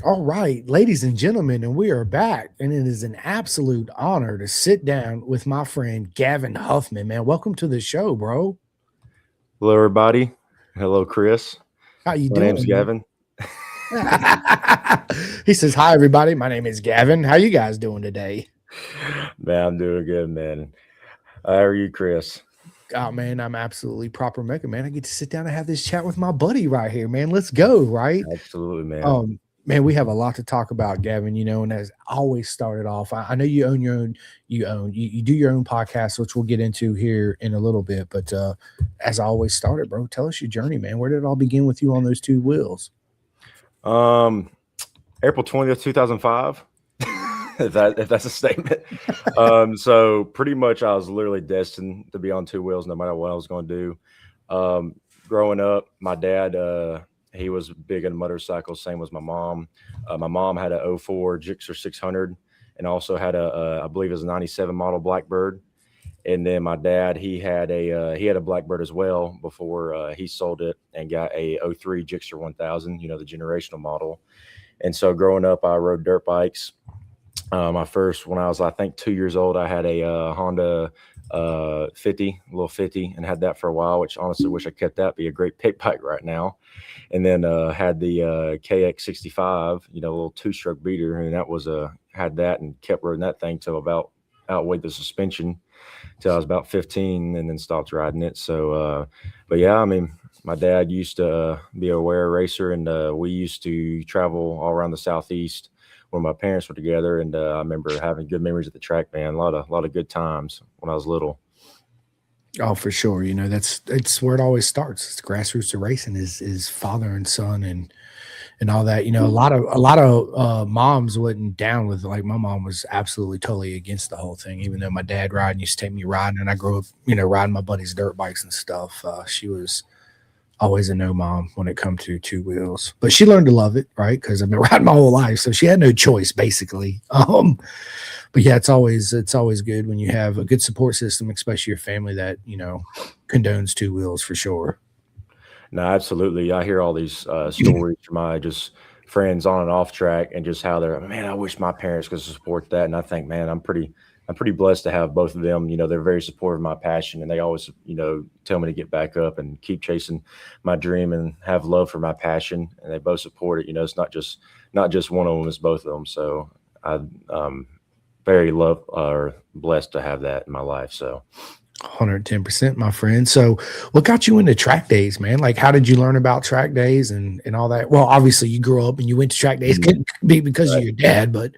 All right, ladies and gentlemen, and we are back, and it is an absolute honor to sit down with my friend Gavin Huffman. Man, welcome to the show, bro. Hello, everybody. Hello, Chris. How you My name's doing, Gavin. man? He says, "Hi, everybody. My name is Gavin. How you guys doing today?" Man, I'm doing good, man. How are you, Chris? Oh man, I'm absolutely proper mecca, man. I get to sit down and have this chat with my buddy right here, man. Let's go, right? Absolutely, man. Man, we have a lot to talk about, Gavin. And as always started off, I know you own your own, you do your own podcast, which we'll get into here in a little bit. But as I always started, bro, tell us your journey, man. Where did it all begin with you on those two wheels? Um, April 20th, 2005. If that's a statement. So pretty much I was literally destined to be on two wheels no matter what I was going to do. Growing up, my dad, he was big into motorcycles, same as my mom. My mom had a '04 Gixxer 600 and also had I believe it was a 97 model Blackbird. And then my dad, he had a Blackbird as well before he sold it and got a '03 Gixxer 1000, the generational model. And so growing up, I rode dirt bikes. My first, when I was, I think, 2 years old, I had a Honda 50, little 50, and had that for a while, which honestly wish I kept that. Be a great pit bike right now. And then had the KX65, little two-stroke beater, and that was had that and kept riding that thing till about outweighed the suspension till I was about 15, and then stopped riding it. So, but yeah, I mean, my dad used to be a wear racer, and we used to travel all around the southeast when my parents were together. And I remember having good memories at the track, man. A lot of good times when I was little. Oh, for sure. That's it's where it always starts. It's grassroots of racing is father and son and all that. A lot of moms wasn't down with, like, my mom was absolutely totally against the whole thing. Even though my dad riding used to take me riding, and I grew up, riding my buddies' dirt bikes and stuff. She was always a no mom when it come to two wheels, but she learned to love it, right? Because I've been riding my whole life, so she had no choice, basically. But yeah, it's always good when you have a good support system, especially your family that condones two wheels for sure. No, absolutely. I hear all these stories from my just friends on and off track, and just how they're, man, I wish my parents could support that. And I think, man, I'm pretty blessed to have both of them. They're very supportive of my passion, and they always, tell me to get back up and keep chasing my dream and have love for my passion. And they both support it. It's not just one of them; it's both of them. So I very love or blessed to have that in my life. So 110%, my friend. So, what got you into track days, man? Like, how did you learn about track days and all that? Well, obviously, you grew up and you went to track days. Could be because of right. your dad, but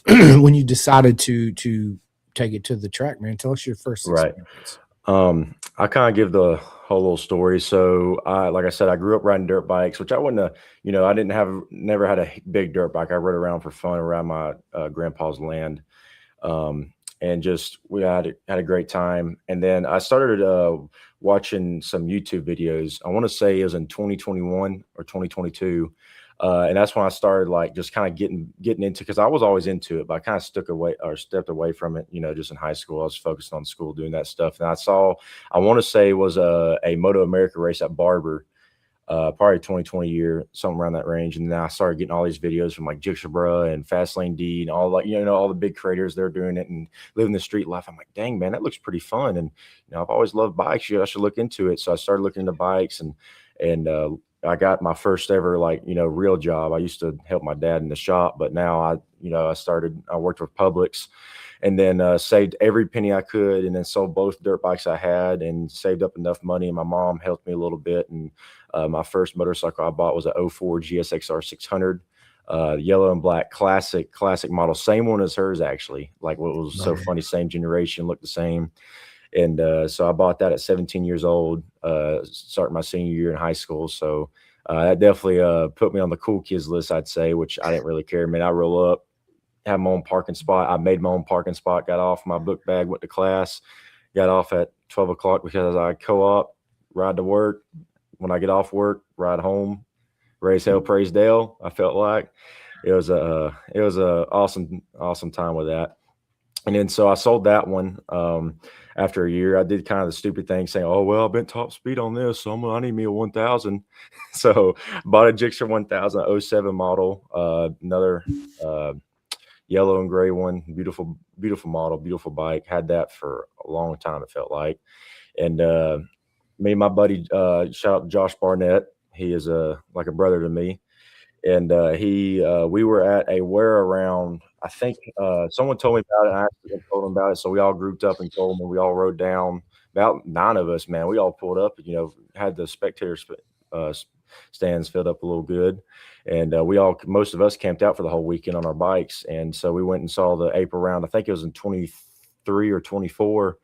when you decided to take it to the track, man, tell us your first Right. experience. I kind of give the whole little story. So like I said, I grew up riding dirt bikes, which I wouldn't have, I didn't have, never had a big dirt bike. I rode around for fun around my grandpa's land. And just, we had a great time. And then I started watching some YouTube videos. I want to say it was in 2021 or 2022. And that's when I started, like, just kind of getting into, because I was always into it, but I kind of stuck away or stepped away from it. Just in high school, I was focused on school doing that stuff. And I want to say it was a Moto America race at Barber, probably 2020 year, something around that range. And then I started getting all these videos from, like, Jixabra and Fastlane D and all, like, all the big creators, they're doing it and living the street life. I'm like, dang, man, that looks pretty fun. And I've always loved bikes. I should look into it. So I started looking into bikes, and I got my first ever, like, real job. I used to help my dad in the shop, but now I worked with Publix, and then saved every penny I could, and then sold both dirt bikes I had and saved up enough money. And my mom helped me a little bit. And my first motorcycle I bought was a '04 GSXR 600, yellow and black, classic model. Same one as hers, actually. Like, what was so funny, same generation, looked the same. And so I bought that at 17 years old, starting my senior year in high school. So that definitely put me on the cool kids list, I'd say, which I didn't really care. Man, I roll up, have my own parking spot. I made my own parking spot, got off my book bag, went to class, got off at 12 o'clock because I co-op, ride to work. When I get off work, ride home, raise hell, praise Dale. I felt like it was a awesome time with that. And then so I sold that one after a year. I did kind of the stupid thing saying, "Oh well, I've been top speed on this, so I need me a 1000." So bought a Gixxer 1000 '07 model, another uh, yellow and gray one, beautiful, beautiful model, beautiful bike. Had that for a long time. It felt like, and me and my buddy, shout out to Josh Barnett. He is like a brother to me, and we were at a wear around. I think someone told me about it. And I actually told him about it, so we all grouped up and told him, and we all rode down. About 9 of us, man. We all pulled up. Had the uh, stands filled up a little good, and most of us camped out for the whole weekend on our bikes, and so we went and saw the April round. I think it was in 23 or 24,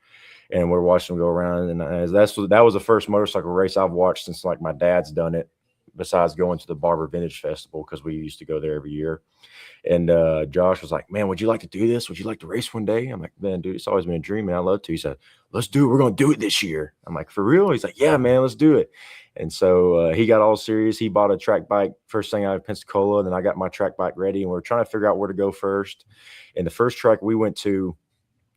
and we're watching them go around. And that was the first motorcycle race I've watched since like my dad's done it. Besides going to the Barber Vintage Festival, because we used to go there every year. And Josh was like, "Man, would you like to do this? Would you like to race one day?" I'm like, "Man, dude, it's always been a dream, man. I love to." He said, "Let's do it. We're going to do it this year." I'm like, "For real?" He's like, "Yeah, man, let's do it." And so he got all serious. He bought a track bike first thing out of Pensacola. Then I got my track bike ready, and we are trying to figure out where to go first. And the first track we went to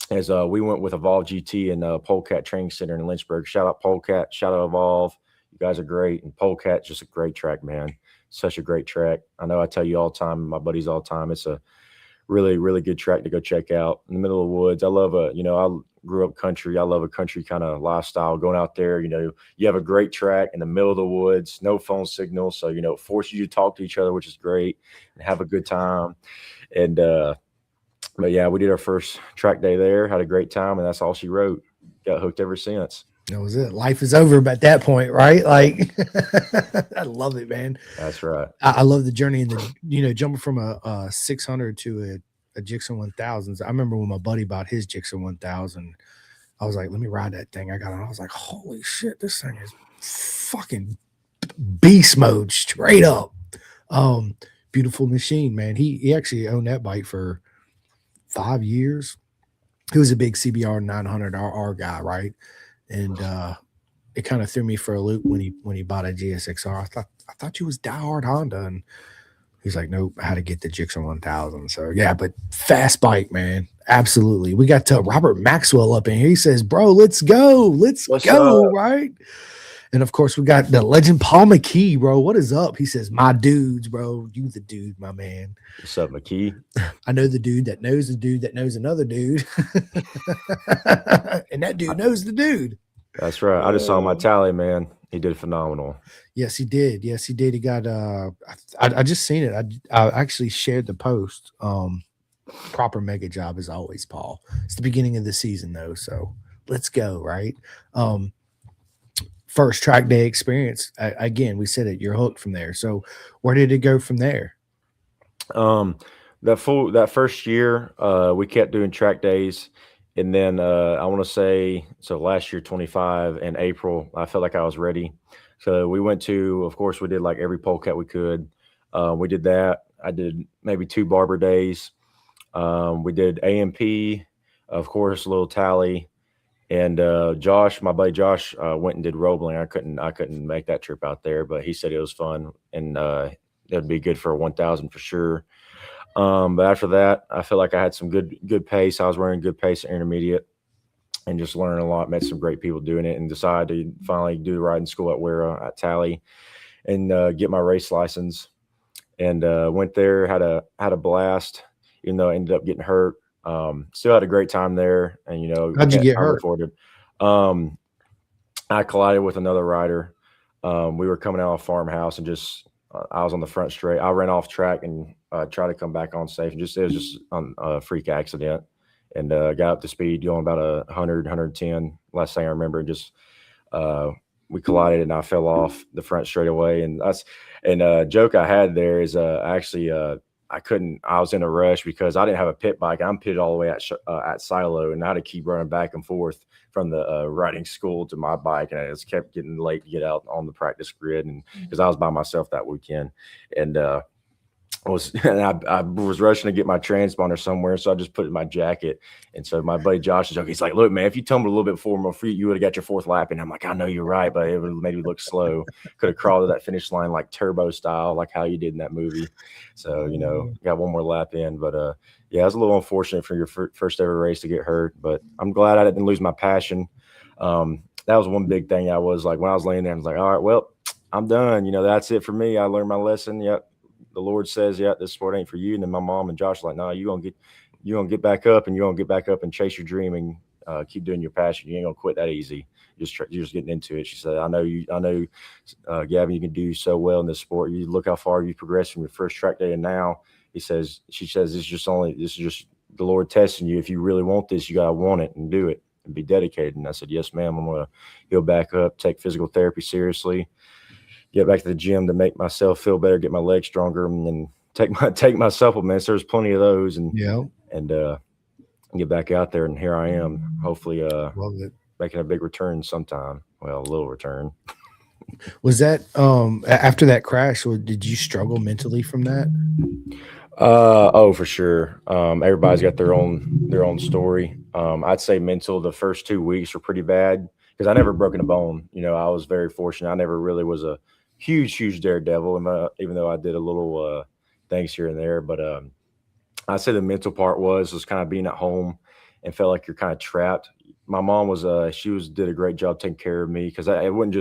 is we went with Evolve GT and Polecat Training Center in Lynchburg. Shout out Polecat, shout out Evolve. You guys are great. And Polecat's just a great track, man. Such a great track. I know I tell you all the time, my buddies all the time, it's a really, really good track to go check out in the middle of the woods. I love I grew up country. I love a country kind of lifestyle. Going out there, you have a great track in the middle of the woods, no phone signal. So, it forces you to talk to each other, which is great, and have a good time. And, but yeah, we did our first track day there, had a great time, and that's all she wrote. Got hooked ever since. That was it. Life is over at that point, right? Like, I love it, man. That's right. I love the journey and jumping from a 600 to a Gixxer 1000. I remember when my buddy bought his Gixxer 1000, I was like, let me ride that thing. I got it. I was like, holy shit, this thing is fucking beast mode straight up. Beautiful machine, man. He actually owned that bike for 5 years. He was a big CBR 900RR guy, right? And it kind of threw me for a loop when he bought a GSXR. I thought you was diehard Honda, and he's like, nope, I had to get the Gixxer 1000. So yeah, but fast bike, man, absolutely. We got to Robert Maxwell up in here. He says, "Bro, let's go, let's go, right?" And of course, we got the legend Paul McKee, bro. What is up? He says, "My dudes, bro. You the dude, my man." What's up, McKee? I know the dude that knows another dude. And that dude knows the dude. That's right. I just saw my tally, man. He did phenomenal. Yes, he did. Yes, he did. He got I just seen it. I actually shared the post. Proper mega job as always, Paul. It's the beginning of the season though, so let's go, right? First track day experience. Again, we said it, you're hooked from there. So where did it go from there? That first year, we kept doing track days. And then I want to say, so last year, 25 in April, I felt like I was ready. So we went to, of course, we did like every polecat we could. We did that. I did maybe 2 barber days. We did AMP, of course, a little tally. And Josh, my buddy Josh, went and did Roebling. I couldn't make that trip out there, but he said it was fun, and it'd be good for a 1000 for sure. But after that, I feel like I had some good pace. I was wearing good pace at intermediate, and just learning a lot. Met some great people doing it, and decided to finally do riding school at Wera at Tally, and get my race license. And went there, had a blast, even though I ended up getting hurt. Still had a great time there, and how'd you get hurt? I collided with another rider. We were coming out of a farmhouse, and just I was on the front straight. I ran off track and tried to come back on safe, and it was just a freak accident, and got up to speed going about 100, 110. Last thing I remember, just we collided, and I fell off the front straight away. And joke I had there is actually I couldn't. I was in a rush because I didn't have a pit bike. I'm pitted all the way at Silo, and I had to keep running back and forth from the riding school to my bike, and I just kept getting late to get out on the practice grid, and because I was by myself that weekend, and and I was rushing to get my transponder somewhere, so I just put it in my jacket. And so my buddy Josh is joking. He's like, "Look, man, if you tumbled a little bit before my feet, you would have got your fourth lap." And I'm like, "I know you're right, but it would have made me look slow. Could have crawled to that finish line like turbo style, like how you did in that movie." So got one more lap in, but yeah, it was a little unfortunate for your first ever race to get hurt. But I'm glad I didn't lose my passion. That was one big thing. I was like, when I was laying there, I was like, "All right, well, I'm done. That's it for me. I learned my lesson. Yep, the Lord says, yeah, this sport ain't for you." And then my mom and Josh were like, "No, you gonna get back up, and you're gonna get back up and chase your dream and keep doing your passion. You ain't gonna quit that easy. You're just getting into it." She said, I know, Gavin, you can do so well in this sport. You look how far you've progressed from your first track day and now." She says, this is just the Lord testing you. If you really want this, you gotta want it and do it and be dedicated." And I said, "Yes, ma'am. I'm gonna heal back up, take physical therapy seriously, get back to the gym to make myself feel better, get my legs stronger, and then take my supplements. There's plenty of those, and Yeah, and get back out there. And here I am, hopefully love it. making a big return sometime. Well, a little return. Was that after that crash? Did you struggle mentally from that? Oh, for sure. Everybody's got their own story. I'd say mental. The first 2 weeks were pretty bad because I never broken a bone. I was very fortunate. I never really was a huge daredevil, even though I did a little things here and there. But I'd say the mental part was kind of being at home and felt like you're kind of trapped. My mom did a great job taking care of me because it wasn't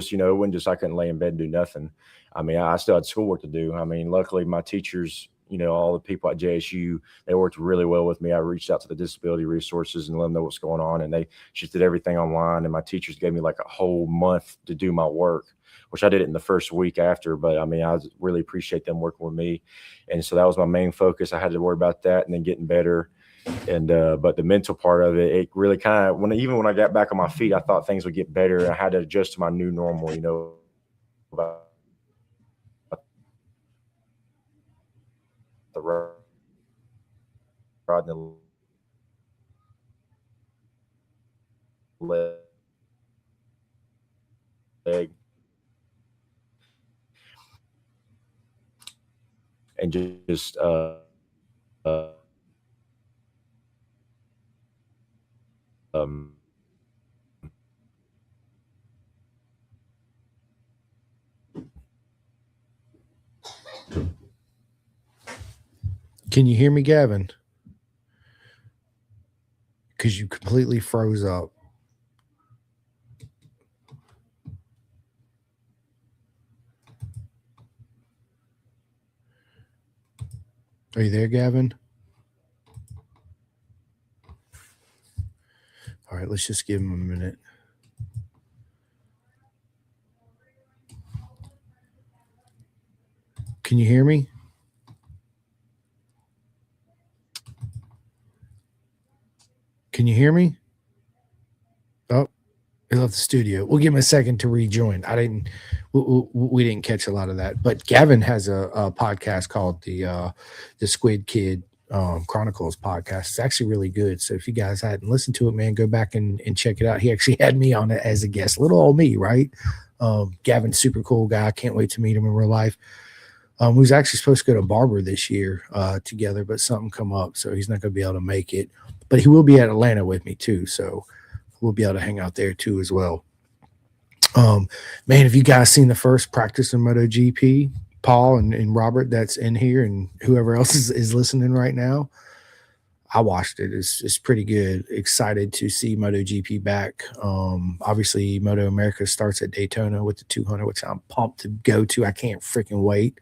just I couldn't lay in bed and do nothing. I mean, I still had schoolwork to do. I mean, luckily my teachers, all the people at JSU, they worked really well with me. I reached out to the disability resources and let them know what's going on, and they just did everything online. And my teachers gave me like a whole month to do my work, which I did it in the first week after. But I mean, really appreciate them working with me, and so that was my main focus. I had to worry about that and then getting better. And but the mental part of it really kind of when I got back on my feet, I thought things would get better, and I had to adjust to my new normal. About the riding the leg and just uh, um, Can you hear me, Gavin? Because you completely froze up. Are you there, Gavin? All right, let's just give him a minute. Can you hear me? Can you hear me? Oh, he left the studio. We'll give him a second to rejoin. We didn't catch a lot of that, but Gavin has a podcast called the Squid Kid Chronicles podcast. It's actually really good. So if you guys hadn't listened to it, man, go back and check it out. He actually had me on it as a guest. Little old me, right? Gavin's super cool guy. I can't wait to meet him in real life. We was actually supposed to go to Barber this year together, but something come up, so he's not going to be able to make it. But he will be at Atlanta with me too, so we'll be able to hang out there too as well. Man, have you guys seen the first practice in MotoGP? Paul and Robert, that's in here, and whoever else is listening right now. I watched it. It's pretty good. Excited to see MotoGP back. Obviously, Moto America starts at Daytona with the 200, which I'm pumped to go to. I can't freaking wait.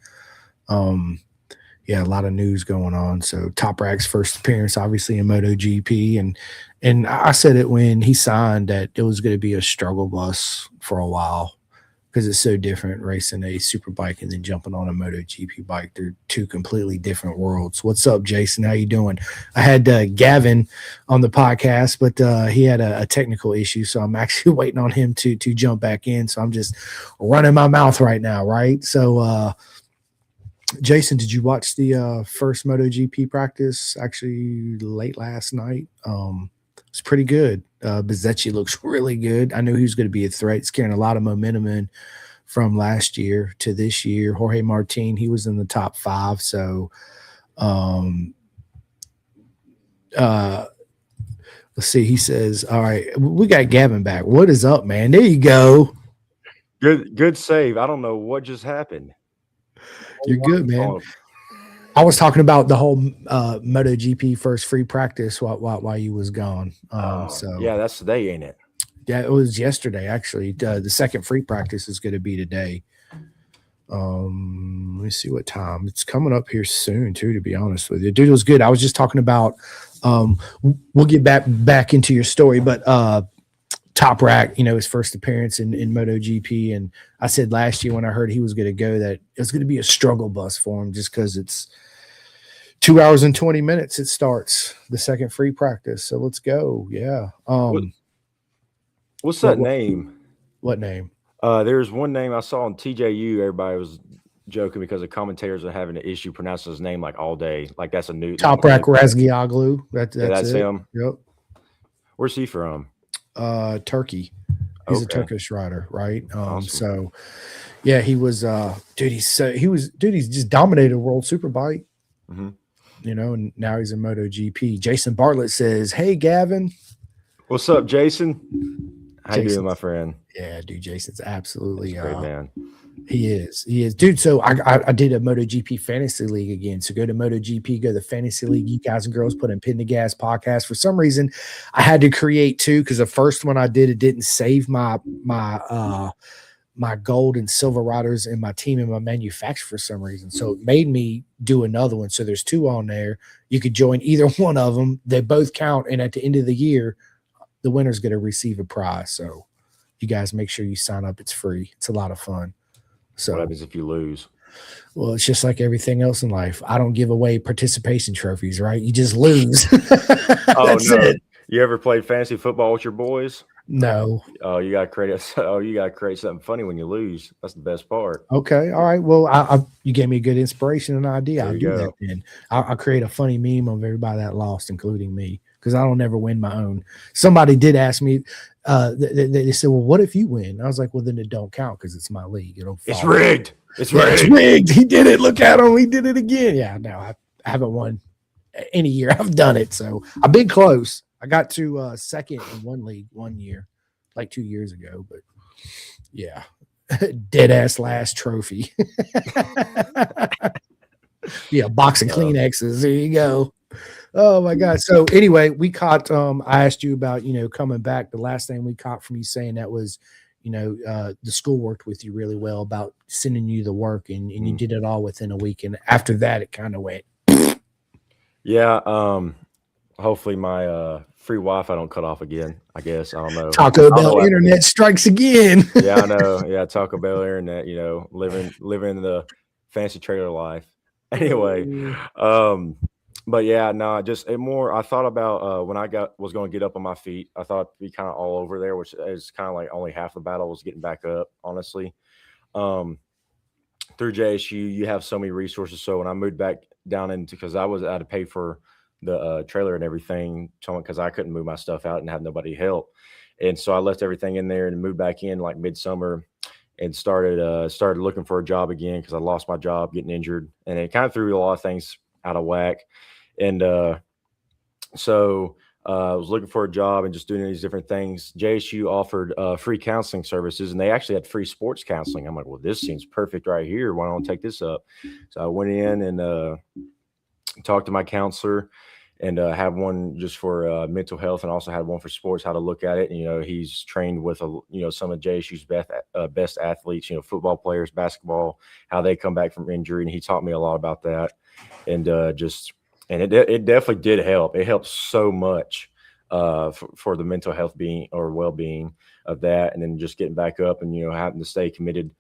Yeah, a lot of news going on. So Top Rack's first appearance, obviously in MotoGP, and I said it when he signed that it was going to be a struggle bus for a while because it's so different racing a super bike and then jumping on a MotoGP bike. They're two completely different worlds. What's up, Jason? How you doing? I had Gavin on the podcast, but he had a technical issue, so I'm actually waiting on him to jump back in. So I'm just running my mouth right now, right? So Jason, did you watch the first MotoGP practice actually late last night? It's pretty good. Bezecchi looks really good. I knew he was going to be a threat. He's carrying a lot of momentum in, from last year to this year. Jorge Martin, he was in the top 5. So, um, uh, let's see. He says, "All right, we got Gavin back. What is up, man? There you go. Good save. I don't know what just happened. You're good, man." I was talking about the whole MotoGP first free practice while you was gone. So yeah, that's today, ain't it? yeah, it was yesterday actually. The second free practice is going to be today. Let me see what time. It's coming up here soon too, to be honest with you. Dude, it was good. I was just talking about we'll get back into your story, but Top Rack, his first appearance in MotoGP. And I said last year when I heard he was going to go that it was going to be a struggle bus for him just because it's 2 hours and 20 minutes. It starts the second free practice. So let's go. Yeah. What's that name? What name? There's one name I saw on TJU. Everybody was joking because the commentators are having an issue pronouncing his name like all day. Like that's a new Top Rack Razgioglu. That's it. him. Yep. Where's he from? Turkey. He's a Turkish rider, right? Awesome. So yeah, he was he's just dominated World Superbike. Mm-hmm. And now he's in MotoGP. Jason Bartlett says, "Hey Gavin." What's up, Jason? How you doing, my friend? Yeah, dude, Jason's absolutely great, man. He is, dude. So I did a MotoGP fantasy league again. So go to MotoGP, go to the fantasy league. You guys and girls put in Pin the Gas podcast. For some reason, I had to create 2 because the first one I did, it didn't save my gold and silver riders and my team and my manufacturer for some reason. So it made me do another one. So there's 2 on there. You could join either one of them. They both count, and at the end of the year, the winner's going to receive a prize. So you guys make sure you sign up. It's free. It's a lot of fun. So what happens if you lose? Well, it's just like everything else in life. I don't give away participation trophies, right? You just lose. That's it. You ever played fantasy football with your boys? No. Oh, you got to create something funny when you lose. That's the best part. Okay. All right. Well, you gave me a good inspiration and idea. I'll do go. that then. I'll create a funny meme of everybody that lost, including me, because I don't ever win my own. Somebody did ask me, they said, "Well, what if you win?" I was like, "Well, then it don't count because it's my league. It's rigged. It's rigged. He did it. Look at him. He did it again." Yeah. No, I haven't won any year. I've done it. So I've been close. I got to second in one league 1 year, like 2 years ago. But yeah, dead ass last trophy. Yeah, box of Kleenexes. There you go. Oh my God. So anyway, we caught. I asked you about coming back. The last thing we caught from you saying that was, the school worked with you really well about sending you the work, and you did it all within a week. And after that, it kind of went. Yeah. Hopefully my free Wi-Fi don't cut off again. I guess I don't know. Taco Bell internet strikes again. Yeah, I know. Yeah, Taco Bell internet. Living the fancy trailer life. Anyway, but yeah, no, I thought about when I was going to get up on my feet. I thought it'd be kind of all over there, which is kind of like only half the battle was getting back up. Honestly, through JSU, you have so many resources. So when I moved back down because I had to pay for the trailer and everything because I couldn't move my stuff out and have nobody help. And so I left everything in there and moved back in like midsummer and started looking for a job again because I lost my job getting injured, and it kind of threw a lot of things out of whack. And so I was looking for a job and just doing these different things. JSU offered free counseling services, and they actually had free sports counseling. I'm like, well, this seems perfect right here. Why don't I take this up? So I went in and talked to my counselor, and have one just for mental health, and also had one for sports, how to look at it. And, he's trained with some of JSU's best athletes, football players, basketball, how they come back from injury, and he taught me a lot about that. And it definitely did help. It helped so much for the mental health well-being of that, and then just getting back up and having to stay committed.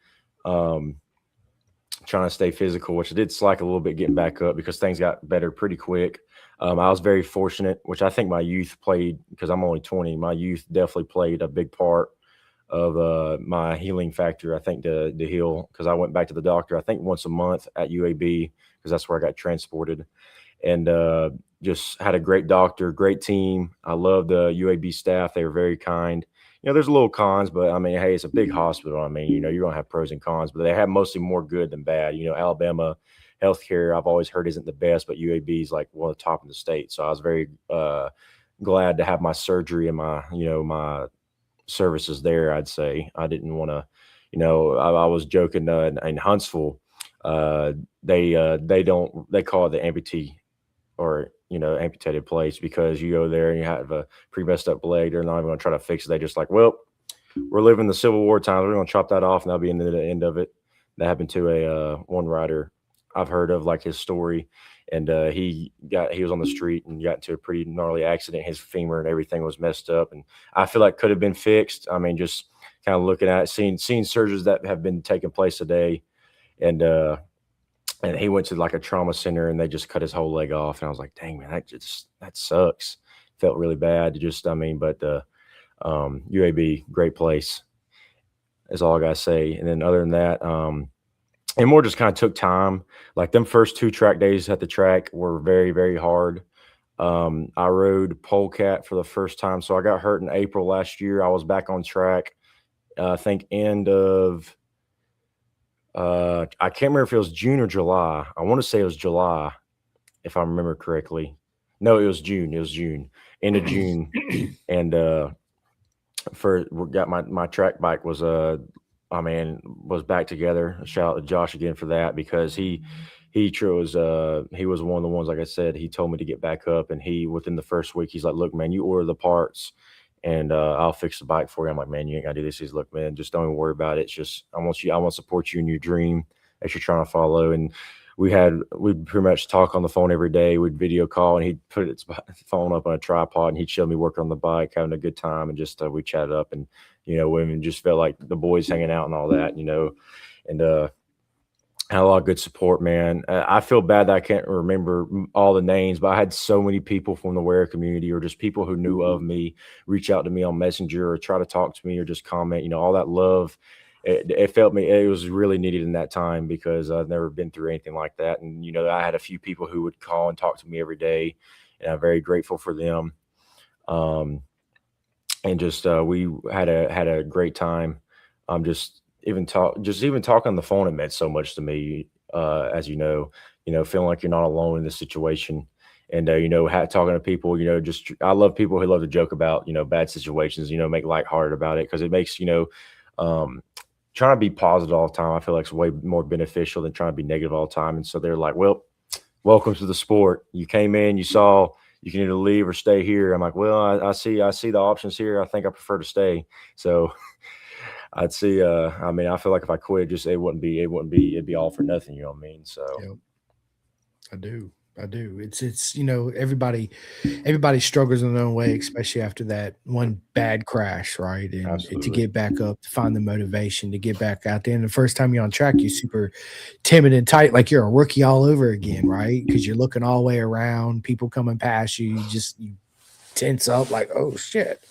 Trying to stay physical, which I did slack a little bit getting back up because things got better pretty quick. I was very fortunate, which I think my youth played, because I'm only 20. My youth definitely played a big part of my healing factor, I think, to heal, because I went back to the doctor, I think, once a month at UAB, because that's where I got transported, and just had a great doctor, great team. I love the UAB staff. They were very kind. there's a little cons, but I mean, hey, it's a big hospital. I mean, you're gonna have pros and cons, but they have mostly more good than bad. Alabama healthcare, I've always heard, isn't the best, but UAB is like one of the top in the state. So I was very glad to have my surgery and my services there. I'd say I didn't want to, I was joking in Huntsville. They call it the amputee or amputated place, because you go there and you have a pretty messed up leg. They're not even going to try to fix it. They just like, well, we're living the Civil War times. We're going to chop that off, and that'll be the end of it. That happened to a one rider I've heard of, like his story, and he was on the street and got into a pretty gnarly accident. His femur and everything was messed up, and I feel like could have been fixed. I mean, just kind of looking at it, seeing surgeries that have been taking place today, and he went to like a trauma center and they just cut his whole leg off, and I was like, dang man, that sucks. Felt really bad. Just I mean, but UAB, great place, is all I gotta say. And then other than that, and more just kind of took time. Like them first 2 track days at the track were very, very hard. I rode polecat for the first time. So I got hurt in April last year. I was back on track. I think end of I can't remember if it was June or July. I want to say it was July, if I remember correctly. No, it was June. It was June, end of June, and got my track bike was was back together. Shout out to Josh again for that, because he was one of the ones, like I said, he told me to get back up, and within the first week he's like, look man, you order the parts and I'll fix the bike for you. I'm like, man, you ain't gotta do this. He's, look man, just don't even worry about it. It's just I want to support you in your dream that you're trying to follow. And we'd pretty much talk on the phone every day. We'd video call, and he'd put his phone up on a tripod, and he'd show me working on the bike, having a good time, and just we chatted up, and women just felt like the boys hanging out and all that, and had a lot of good support, man. I feel bad that I can't remember all the names, but I had so many people from the wearer community, or just people who knew of me, reach out to me on Messenger, or try to talk to me, or just comment, all that love. It was really needed in that time, because I've never been through anything like that. And, I had a few people who would call and talk to me every day, and I'm very grateful for them. And just, we had a great time. Even talking on the phone, it meant so much to me, as feeling like you're not alone in this situation. And, talking to people, I love people who love to joke about, bad situations, make lighthearted about it, because it makes, trying to be positive all the time, I feel like, it's way more beneficial than trying to be negative all the time. And so they're like, well, welcome to the sport. You came in, you saw you can either leave or stay here. I'm like, well, I see the options here. I think I prefer to stay. So I'd see, I mean, I feel like if I quit, it'd be all for nothing. You know what I mean? So Yep. I do. It's everybody struggles in their own way, especially after that one bad crash, right? And to absolutely. get back up, to find the motivation to get back out there. And the first time you're on track, you're super timid and tight, like you're a rookie all over again, right? Because you're looking all the way around, people coming past you, you tense up like, oh shit.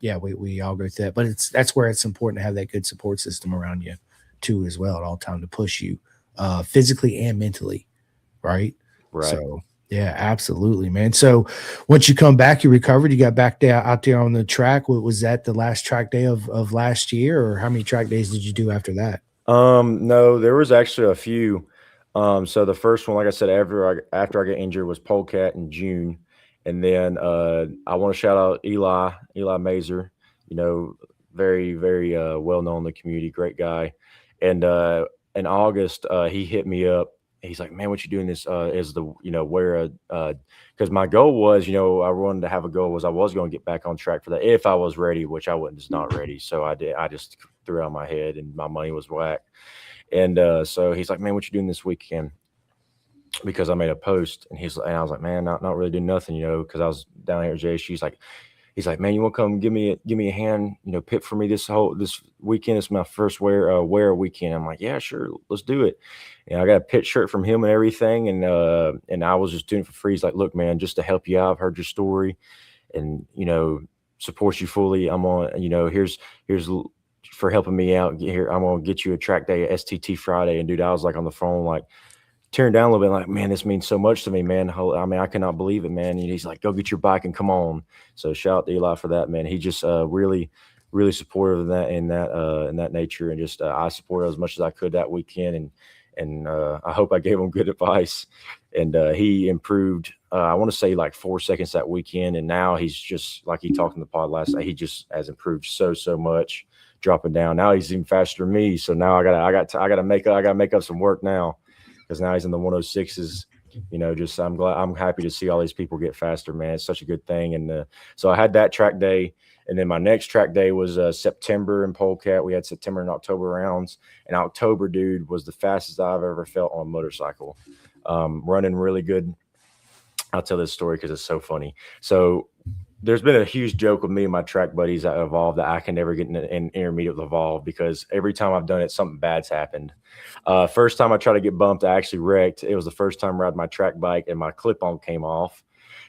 Yeah, we all go through that, but that's where it's important to have that good support system around you too, as well, at all time, to push you physically and mentally, right? Right. So yeah, absolutely, man. So once you come back, you recovered, you got back there out there on the track. Was that the last track day of last year, or how many track days did you do after that? No, there was actually a few. So the first one, like I said, after I got injured, was polecat in June. And then I want to shout out Eli Mazer, very, very well known in the community, great guy. And in August, he hit me up. He's like, man, what you doing this is the, where, because my goal was, I wanted to have a goal, was I was going to get back on track for that if I was ready, which I wasn't, just not ready. So I just threw out my head, and my money was whack. And so he's like, man, what you doing this weekend? Because I made a post, and I was like, man, not really doing nothing, because I was down here at JSU. He's like, man, you want to come give me a hand, pit for me this weekend? It's my first wear weekend. I'm like, yeah, sure, let's do it. And I got a pit shirt from him and everything, and I was just doing it for free. He's like, look, man, just to help you out, I've heard your story, and support you fully. I'm on, here's for helping me out. Here, I'm gonna get you a track day at STT Friday. And dude, I was like on the phone like, tearing down a little bit, like, man, this means so much to me, man. I mean, I cannot believe it, man. And he's like, go get your bike and come on. So shout out to Eli for that, man. He just really, really supportive of that in that nature, and just I supported as much as I could that weekend, and I hope I gave him good advice. And he improved, I want to say like 4 seconds that weekend, and now he's just like he talked in the pod last night. He just has improved so much, dropping down. Now he's even faster than me. So now I gotta make up some work now, because now he's in the 106s. You know, just I'm happy to see all these people get faster, man. It's such a good thing. And so I had that track day. And then my next track day was September in Polecat. We had September and October rounds. And October, dude, was the fastest I've ever felt on a motorcycle. Running really good. I'll tell this story because it's so funny. So there's been a huge joke with me and my track buddies at Evolve that I can never get in intermediate with Evolve, because every time I've done it, something bad's happened. First time I tried to get bumped, I actually wrecked. It was the first time riding my track bike, and my clip-on came off.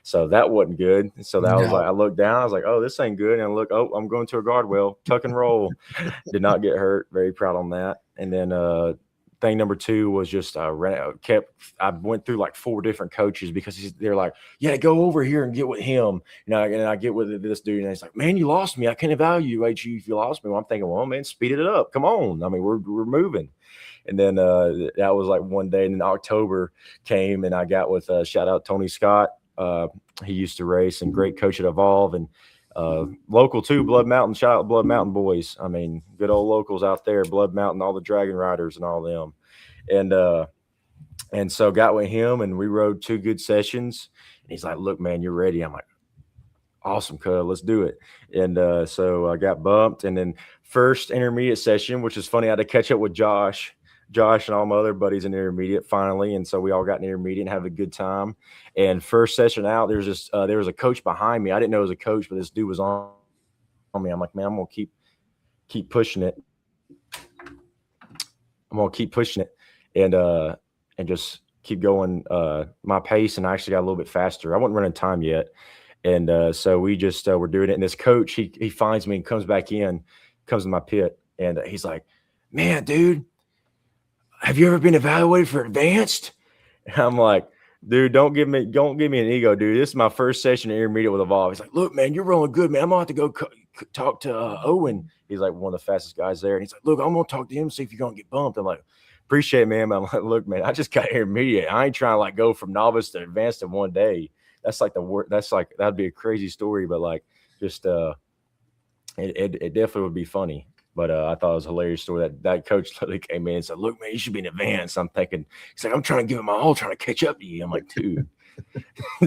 So that wasn't good. So that was like, I looked down, I was like, oh, this ain't good. And I look, oh, I'm going to a guardrail, tuck and roll. Did not get hurt. Very proud on that. And then thing number 2 was just I went through like 4 different coaches, because they're like, yeah, go over here and get with him. And I get with this dude, and he's like, man, you lost me. I can't evaluate you if you lost me. Well, I'm thinking, well, man, speed it up. Come on. I mean, we're moving. And then that was like one day. And then October came, and I got with shout out Tony Scott. He used to race, and great coach at Evolve, and local too, Blood Mountain. Shout out Blood Mountain boys. I mean, good old locals out there, Blood Mountain, all the Dragon Riders and all them. And so got with him, and we rode 2 good sessions. And he's like, look, man, you're ready. I'm like, awesome, cuz, let's do it. And so I got bumped. And then first intermediate session, which is funny, I had to catch up with Josh and all my other buddies in intermediate finally. And so we all got in intermediate and had a good time. And first session out, there was a coach behind me. I didn't know it was a coach, but this dude was on me. I'm like, man, I'm going to keep pushing it. I'm going to keep pushing it and just keep going my pace. And I actually got a little bit faster. I wasn't running time yet. And so we just were doing it. And this coach, he finds me and comes in my pit. And he's like, man, dude, have you ever been evaluated for advanced? And I'm like, dude, don't give me an ego, dude. This is my first session in intermediate with Evolve. He's like, look, man, you're rolling good, man. I'm going to have to go talk to Owen. He's like one of the fastest guys there. And he's like, look, I'm going to talk to him, see if you're going to get bumped. I'm like, appreciate it, man. But I'm like, look, man, I just got intermediate. I ain't trying to like go from novice to advanced in one day. That's like that'd be a crazy story, but like just it definitely would be funny. But I thought it was a hilarious story that coach literally came in and said, look, man, you should be in advance. I'm thinking, he's like, I'm trying to give it my all, trying to catch up to you. I'm like, dude,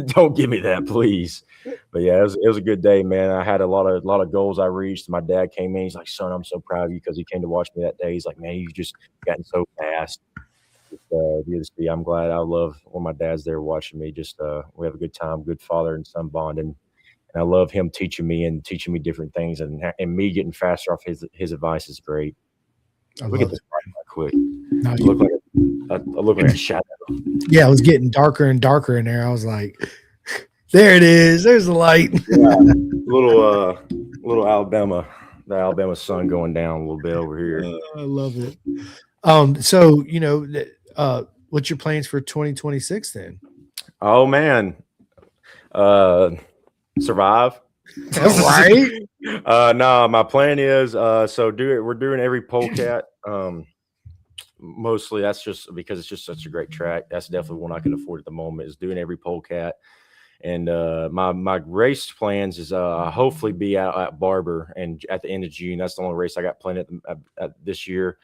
don't give me that, please. But yeah, it was a good day, man. I had a lot of goals I reached. My dad came in. He's like, son, I'm so proud of you, because he came to watch me that day. He's like, man, you've just gotten so fast. I'm glad. I love when my dad's there watching me. Just we have a good time, good father and son bonding. And I love him teaching me different things, and me getting faster off his advice is great. Look at this right quick. No, I look like a shadow. Yeah, it was getting darker and darker in there. I was like, there it is. There's the light. Yeah, little Alabama, the Alabama sun going down a little bit over here. I love it. So what's your plans for 2026 then? Oh man, survive. Right? No, my plan is we're doing every Polecat. Mostly that's just because it's just such a great track. That's definitely one I can afford at the moment, is doing every Polecat. And my race plans is hopefully be out at Barber, and at the end of June. That's the only race I got planned at this year,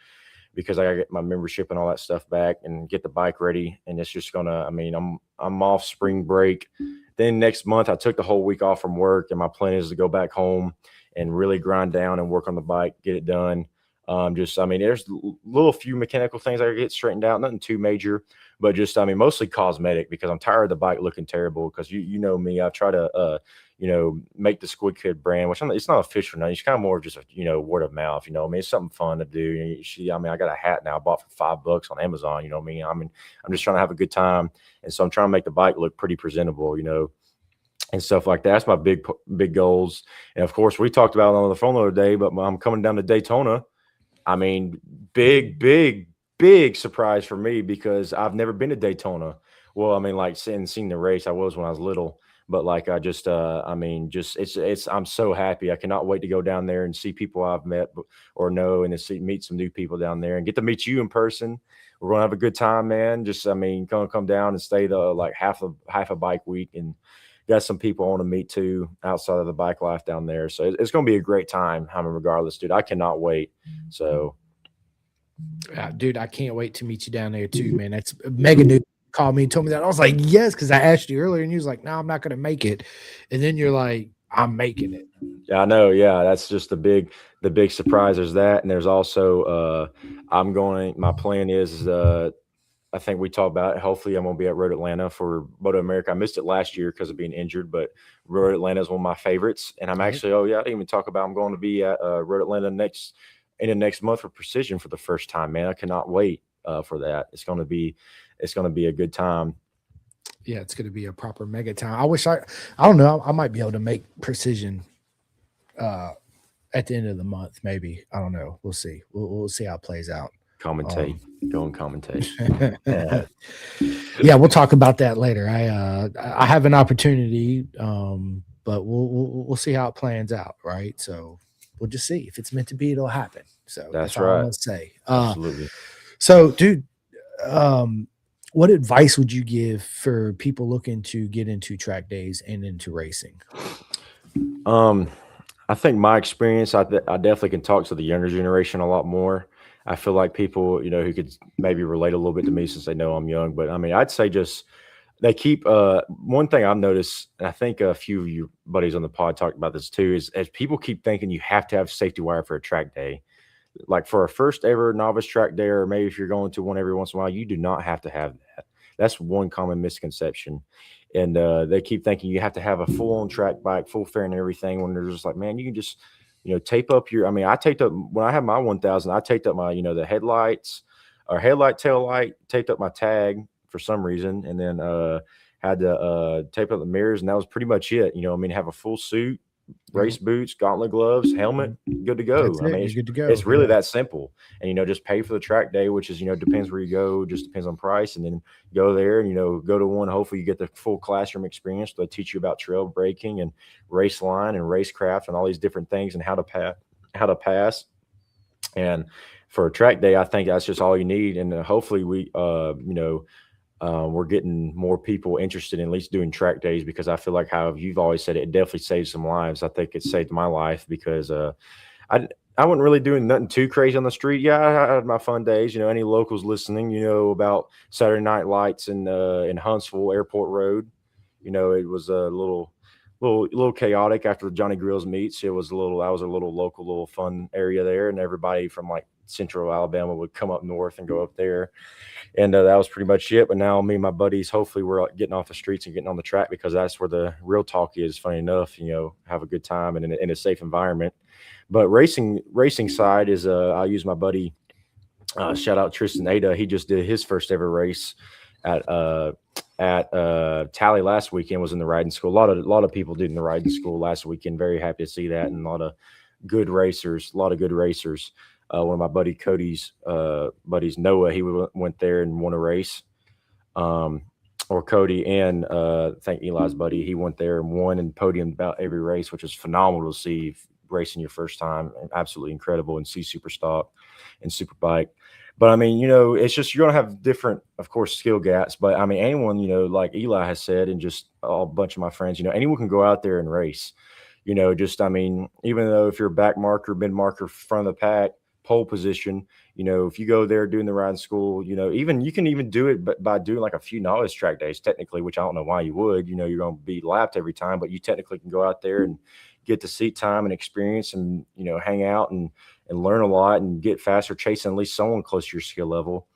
because I gotta get my membership and all that stuff back and get the bike ready. And it's just gonna, I mean, I'm off spring break. Then next month I took the whole week off from work, and my plan is to go back home and really grind down and work on the bike, get it done. There's little few mechanical things I get straightened out, nothing too major, but just, mostly cosmetic, because I'm tired of the bike looking terrible. Because you know me, I try to, make the Squid Kid brand, which it's not official now. It's kind of more just, word of mouth, it's something fun to do. I got a hat now I bought for $5 on Amazon, I'm just trying to have a good time. And so I'm trying to make the bike look pretty presentable, and stuff like that. That's my big goals. And of course, we talked about it on the phone the other day, but I'm coming down to Daytona. Big big surprise for me because I've never been to Daytona. Well, I mean, like seen the race. I was when I was little, but like I just, I mean, just it's. I'm so happy. I cannot wait to go down there and see people I've met or know, and to see meet some new people down there and get to meet you in person. We're gonna have a good time, man. Just, I mean, gonna come down and stay the like half a bike week and got some people I want to meet too outside of the bike life down there. So it's gonna be a great time. I mean, regardless, dude, I cannot wait. So Dude, I can't wait to meet you down there too, man. That's Mega News called me and told me that. I was like, yes, because I asked you earlier and you was like, no, I'm not gonna make it. And then you're like, I'm making it. yeah, I know. Yeah, that's just the big surprise. There's that, and there's also I'm going. My plan is I think we talked about it. Hopefully, I'm going to be at Road Atlanta for Moto America. I missed it last year because of being injured, but Road Atlanta is one of my favorites. And I'm Yep. actually, oh yeah, I didn't even talk about I'm going to be at Road Atlanta next month for Precision for the first time. Man, I cannot wait for that. It's going to be a good time. Yeah, it's gonna be a proper mega time. I don't know. I might be able to make precision uh at the end of the month, maybe. I don't know. We'll see. We'll see how it plays out. Commentate, Um go and commentate. yeah, we'll talk about that later. I have an opportunity, but we'll see how it plans out, right? So we'll just see if it's meant to be, it'll happen. So that's That's all I'm right. gonna say. Absolutely. So dude, um, what advice would you give for people looking to get into track days and into racing? Um, I think my experience, I definitely can talk to the younger generation a lot more. I feel like people, who could maybe relate a little bit to me since they know I'm young. But I mean, I'd say just they keep one thing I've noticed, and I think a few of you buddies on the pod talked about this too, is as people keep thinking you have to have safety wire for a track day. Like for a first ever novice track day, or maybe if you're going to one every once in a while, you do not have to have that. That's one common misconception. And they keep thinking you have to have a full on track bike, full fare and everything. When they're just like, man, you can just, tape up your. I mean, I taped up when I had my 1000. I taped up my, the headlights or headlight, tail light, taped up my tag for some reason, and then had to tape up the mirrors, and that was pretty much it. I mean, have a full suit, Yep. race boots, gauntlet gloves, helmet, good to go. That's I it. mean, You're it's good to go. it's really Yeah. that simple. And just pay for the track day, which is depends where you go, just depends on price, and then go there and go to one. Hopefully, you get the full classroom experience. They'll teach you about trail braking and race line and racecraft and all these different things and how to pass. And for a track day, I think that's just all you need. And hopefully, we're getting more people interested in at least doing track days because I feel like how you've always said it definitely saves some lives. I think it saved my life because I I wasn't really doing nothing too crazy on the street. Yeah, I had my fun days. Any locals listening, about Saturday Night Lights in Huntsville Airport Road. It was a little chaotic after the Johnny Grills meets. It was a little. I was a little local, little fun area there, and everybody from like Central Alabama would come up north and go up there, and that was pretty much it. But now me and my buddies, hopefully, we're getting off the streets and getting on the track because that's where the real talk is. Funny enough, have a good time and in a safe environment. But racing side is I use my buddy. Shout out Tristan Ada. He just did his first ever race at Tally last weekend. Was in the riding school. A lot of people did in the riding school last weekend. Very happy to see that, and a lot of good racers. A lot of good racers. One of my Cody's buddies, Noah, he went there and won a race. Um, or Cody and I think Eli's buddy, he went there and won and podiumed about every race, which was phenomenal to see racing your first time. Absolutely incredible and see super stock and super bike. But I mean, it's just you're gonna have different, of course, skill gaps. But I mean, anyone, like Eli has said, and just a bunch of my friends, anyone can go out there and race. Just I mean, even though if you're back marker, mid marker, front of the pack, pole position, if you go there doing the riding school, even you can even do it by doing like a few novice track days, technically, which I don't know why you would. You're going to be lapped every time, but you technically can go out there and get the seat time and experience and hang out and learn a lot and get faster, chasing at least someone close to your skill level.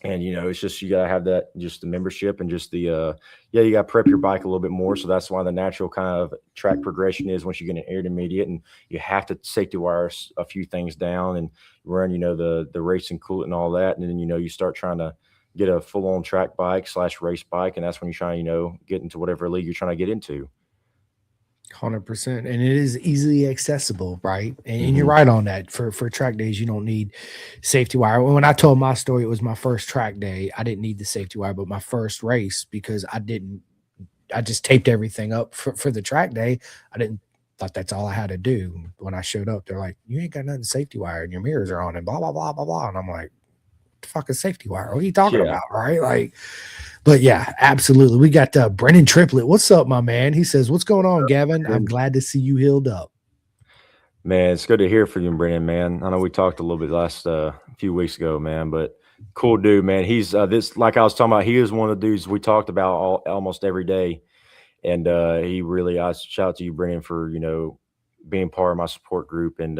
And it's just you gotta have that, just the membership and just the yeah, you gotta prep your bike a little bit more. So that's why the natural kind of track progression is once you get an intermediate, and you have to safety wire a few things down and run, the racing coolant and all that. And then you start trying to get a full on track bike / race bike, and that's when you try get into whatever league you're trying to get into. 100%, and it is easily accessible, right? And you're Hmm. right on that. For track days, you don't need safety wire. When I told my story, it was my first track day. I didn't need the safety wire, but my first race because I didn't. I just taped everything up for the track day. I didn't thought that's all I had to do. When I showed up, they're like, "You ain't got nothing safety wire, and your mirrors are on, and blah blah blah blah blah." And I'm like, "Fucking safety wire? What are you talking Yeah. about?" Right? Like, but yeah, absolutely. We got Brennan Triplett. What's up, my man? He says, "What's going on, Gavin? I'm glad to see you healed up." Man, it's good to hear from you, Brennan, man. I know we talked a little bit last few weeks ago, man, but cool dude, man. He's this like I was talking about. He is one of the dudes we talked about almost every day, and he really. I shout out to you, Brennan, for being part of my support group. And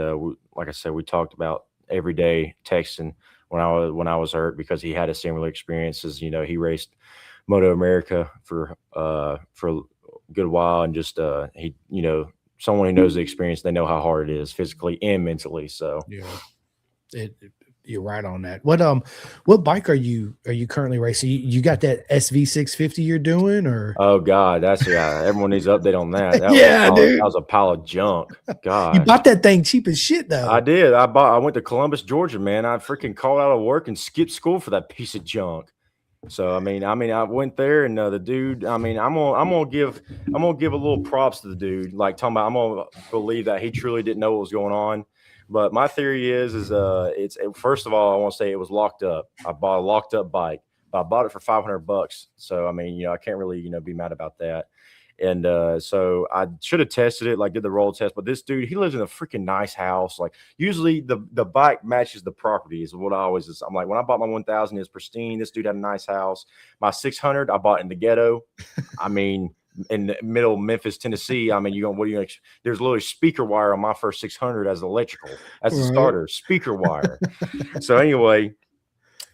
like I said, we talked about every day texting when I was hurt because he had a similar experiences. He raced Moto America for a good while, and just he someone who knows the experience, they know how hard it is physically and mentally. So, Yeah, you're right on that. What bike are you currently racing? You got that SV 650 you're doing, or oh God, that's yeah. Everyone needs an update on that. That was a yeah, pile. That dude, was a pile of junk. you Gosh, bought that thing cheap as shit I though. did. I went to Columbus, Georgia, man. I freaking called out of work and skipped school for that piece of junk. So I went there and the dude. I'm gonna give a little props to the dude. Like talking about, I'm gonna believe that he truly didn't know what was going on. But my theory is first of all, I want to say it was locked up. I bought a locked up bike, but I bought it for $500. So I can't really be mad about that. And so I should have tested it, like did the roll test. But this dude, he lives in a freaking nice house. Like usually the bike matches the property is what I always is. I'm like, when I bought my 1000, it's pristine. This dude had a nice house. My 600, I bought in the ghetto. I mean, in the middle of Memphis, Tennessee. I mean, what do you? There's literally speaker wire on my first 600 as electrical, as a Right. starter, speaker wire. So anyway,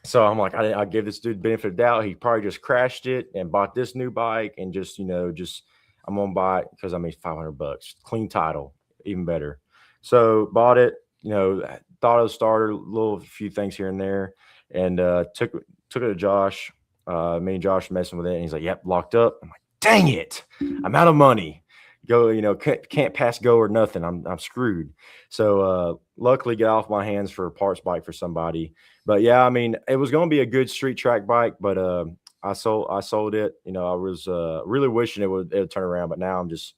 so I'm like, I give this dude benefit of doubt. He probably just crashed it and bought this new bike and just I'm gonna buy it because I made $500, clean title, even better. So bought it, thought of the starter, little few things here and there, and took it to Josh. Me and Josh messing with it, and he's like, "Yep, locked up." I'm like, "Dang it, I'm out of money. Go, can't pass go or nothing. I'm screwed." So luckily, get off my hands for a parts bike for somebody. But yeah, I mean, it was going to be a good street track bike, but I sold it. I was really wishing it would turn around, but now I'm just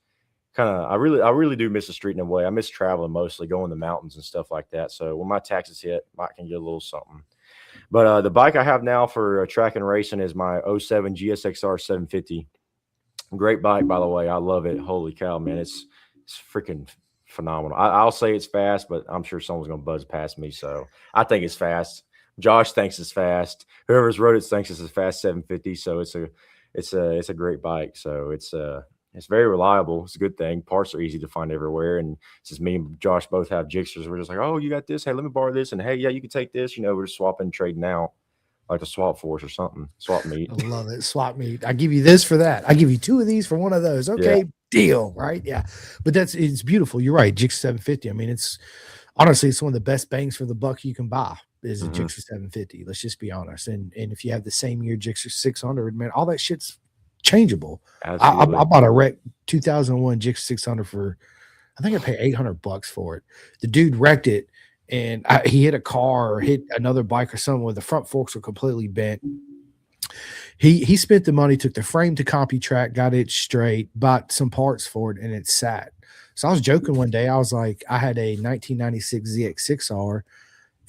kind of I really do miss the street in a way. I miss traveling mostly, going to the mountains and stuff like that. So when my taxes hit, I can get a little something. But the bike I have now for track and racing is my '07 GSXR 750. Great bike, by the way. I love it. Holy cow, man! It's freaking phenomenal. I'll say it's fast, but I'm sure someone's gonna buzz past me. So I think it's fast. Josh thinks it's fast. Whoever's wrote it thinks it's a fast 750. So it's a great bike. So it's very reliable. It's a good thing. Parts are easy to find everywhere. And since me and Josh both have Gixxers, we're just like, oh, you got this? Hey, let me borrow this. And hey, yeah, you can take this. We're just swapping, trading out like a swap force or something. Swap meet. I love it. Swap meet. I give you this for that. I give you two of these for one of those. Yeah. Okay, deal. Right? Yeah. But it's beautiful. You're right. Jix 750. I mean, it's honestly it's one of the best bangs for the buck you can buy is a Hmm. Gixxer 750. Let's just be honest. And if you have the same year Gixxer 600, man, all that shit's changeable. I Absolutely. bought a wreck 2001 Gixxer 600 for I think I paid $800 for it. The dude wrecked it, and he hit a car or hit another bike or something where the front forks were completely bent. He spent the money, took the frame to CompuTrack, got it straight, bought some parts for it, and it sat. So I was joking one day. I was like, I had a 1996 ZX6R,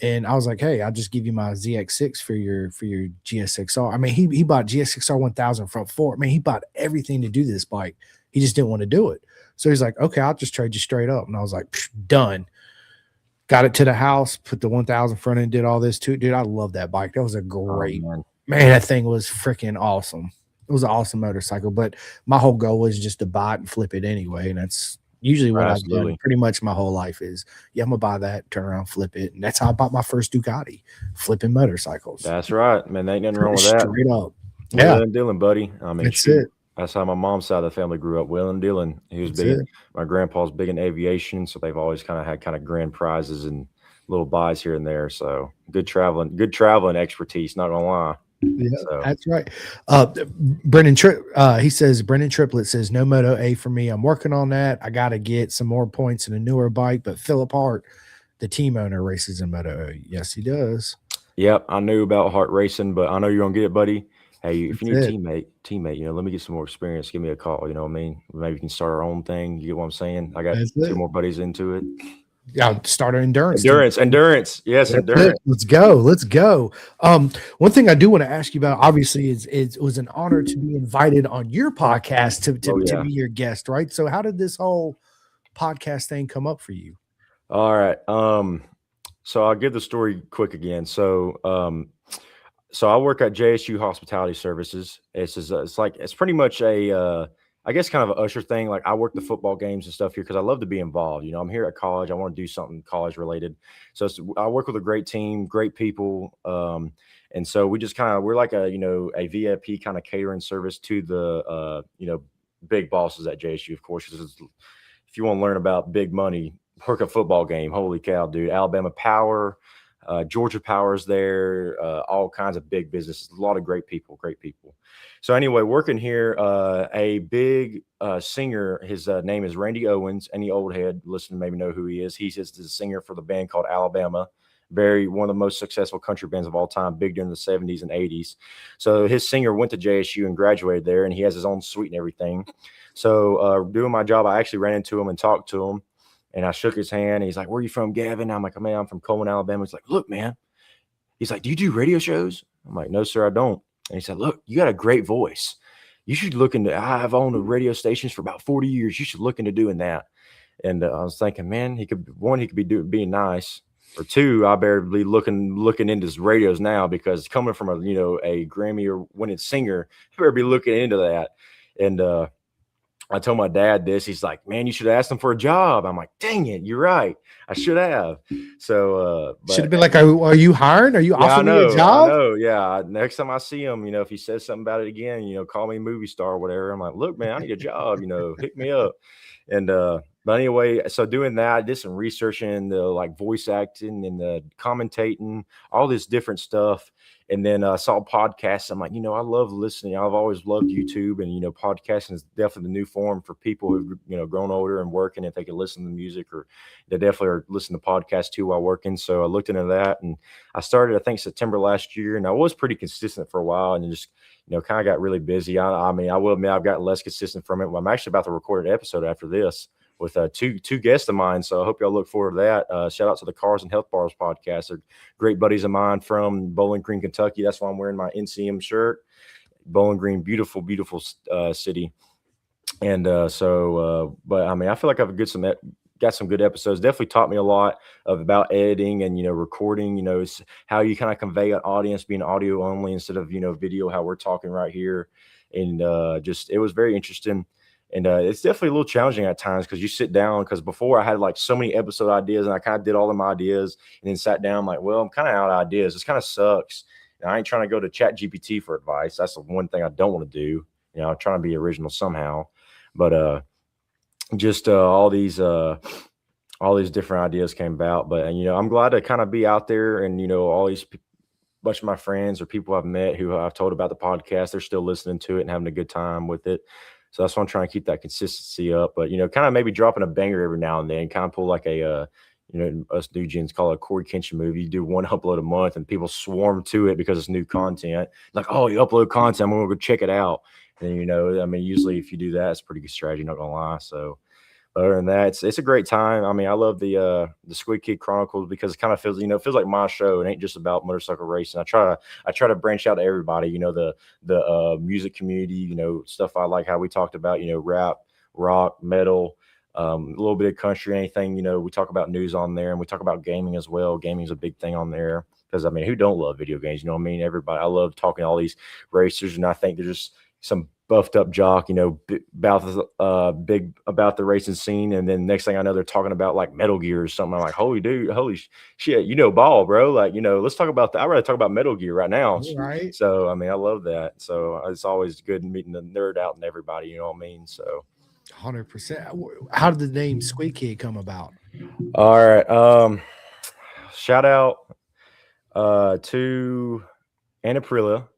and I was like, "Hey, I'll just give you my ZX6 for your GSXR." I mean, he bought GSXR 1000 front fork. I mean, he bought everything to do this bike. He just didn't want to do it. So he's like, "Okay, I'll just trade you straight up." And I was like, "Done." Got it to the house, put the 1000 front end, did all this too. Dude, I love that bike. That was a Oh great man. man. That thing was freaking awesome. It was an awesome motorcycle. But my whole goal was just to buy it and flip it anyway. And that's usually what I've done Absolutely. pretty much my whole life is yeah, I'm gonna buy that, turn around, flip it. And that's how I bought my first Ducati, flipping motorcycles. That's right, man. There ain't nothing wrong with that. Straight up. Yeah, Wheeling and dealing, buddy. I mean, that's shoot. it. That's how my mom's side of the family grew up. Wheeling and dealing. He was That's big. it. My grandpa's big in aviation, so they've always kind of had kind of grand prizes and little buys here and there. So good traveling expertise. Not gonna lie. Yeah, So, that's right. He says Brendan Triplett says no Moto A for me. I'm working on that. I got to get some more points in a newer bike. But Philip Hart, the team owner, races in Moto A. Yes, he does. yep, I knew about heart racing, but I know you're gonna get it, buddy. Hey, if you That's need a it. teammate, let me get some more experience. Give me a call. You know what I mean? Maybe we can start our own thing. You get what I'm saying? I got That's two it. more buddies into it. Yeah, start an endurance team. Endurance. Yes, That's it. endurance. Let's go. Let's go. One thing I do want to ask you about, obviously, is it was an honor to be invited on your podcast Oh to yeah. be your guest, right? So, how did this whole podcast thing come up for you? All right. So I'll give the story quick again. So I work at JSU Hospitality Services. It's pretty much I guess kind of an usher thing. Like I work the football games and stuff here because I love to be involved. I'm here at college. I want to do something college related. I work with a great team, great people. And so we're like a VIP kind of catering service to the big bosses at JSU, of course. If you want to learn about big money, work a football game. Holy cow, dude! Alabama Power, Georgia Power's there, all kinds of big businesses, a lot of great people, great people. So anyway, working here, a big singer, his name is Randy Owens. Any old head listening maybe know who he is. He's just the singer for the band called Alabama. One of the most successful country bands of all time, big during the 70s and 80s. So his singer went to JSU and graduated there, and he has his own suite and everything. So doing my job, I actually ran into him and talked to him. And I shook his hand. And he's like, "Where are you from, Gavin?" I'm like, "Oh, man, I'm from Coleman, Alabama." He's like, "Look, man." He's like, "Do you do radio shows?" I'm like, "No, sir, I don't." And he said, "Look, you got a great voice. You should look into. I've owned the radio stations for about 40 years. You should look into doing that." And I was thinking, man, he could be being nice, or two, I better be looking into his radios now because coming from a Grammy or winning singer, you better be looking into that. And I told my dad this. He's like, "Man, you should have asked him for a job." I'm like, "Dang it, you're right. I should have." So, Should have but been like, are you hiring? Are you yeah, offering me a I job? know. Yeah, next time I see him, if he says something about it again, call me movie star or whatever. I'm like, "Look, man, I need a job. Hook me up." And but anyway, so doing that, I did some researching the like voice acting and the commentating, all this different stuff. And then saw podcasts. I'm like, I love listening. I've always loved YouTube, and podcasting is definitely the new form for people who've grown older and working. If they can listen to music, or they definitely are listening to podcasts too while working. So I looked into that, and I started, I think, September last year, and I was pretty consistent for a while, and just kind of got really busy. I mean, I will admit I've gotten less consistent from it. I'm actually about to record an episode after this with two guests of mine. So I hope y'all look forward to that. Shout out to the Cars and Health Bars podcast. They're great buddies of mine from Bowling Green, Kentucky. That's why I'm wearing my NCM shirt. Bowling Green, beautiful, beautiful city. And but I mean, I feel like I've got some good episodes. Definitely taught me a lot about editing and recording. It's how you kind of convey an audience being audio only instead of video. How we're talking right here, and just it was very interesting. And it's definitely a little challenging at times because you sit down. Because before I had like so many episode ideas, and I kind of did all of my ideas, and then sat down like, well, I'm kind of out of ideas. This kind of sucks. And I ain't trying to go to Chat GPT for advice. That's the one thing I don't want to do. I'm trying to be original somehow. But just all these different ideas came about. But and I'm glad to kind of be out there, and all these bunch of my friends or people I've met who I've told about the podcast, they're still listening to it and having a good time with it. So that's why I'm trying to keep that consistency up. But kind of maybe dropping a banger every now and then, kind of pull like a us new gens call it a Corey Kenshin movie. You do one upload a month, and people swarm to it because it's new content. Like, "Oh, you upload content, I'm gonna go check it out." And I mean, usually if you do that, it's a pretty good strategy. Not gonna lie. So other than that, it's a great time. I mean, I love the Squid Kid Chronicles because it kind of feels like my show. It ain't just about motorcycle racing. I try to branch out to everybody. The music community. Stuff I like how we talked about. Rap, rock, metal. A little bit of country, anything. We talk about news on there, and we talk about gaming as well. Gaming is a big thing on there because I mean, who don't love video games? You know what I mean? Everybody. I love talking to all these racers, and I think there's just some buffed up jock, big about the racing scene, and then next thing I know, they're talking about like Metal Gear or something. I'm like, holy shit, ball, bro. Like, let's talk about that. I'd rather talk about Metal Gear right now. All right. So, I mean, I love that. So it's always good meeting the nerd out and everybody. You know what I mean? So, 100%. How did the name Squid Kid come about? all right. Shout out to Anna Prilla.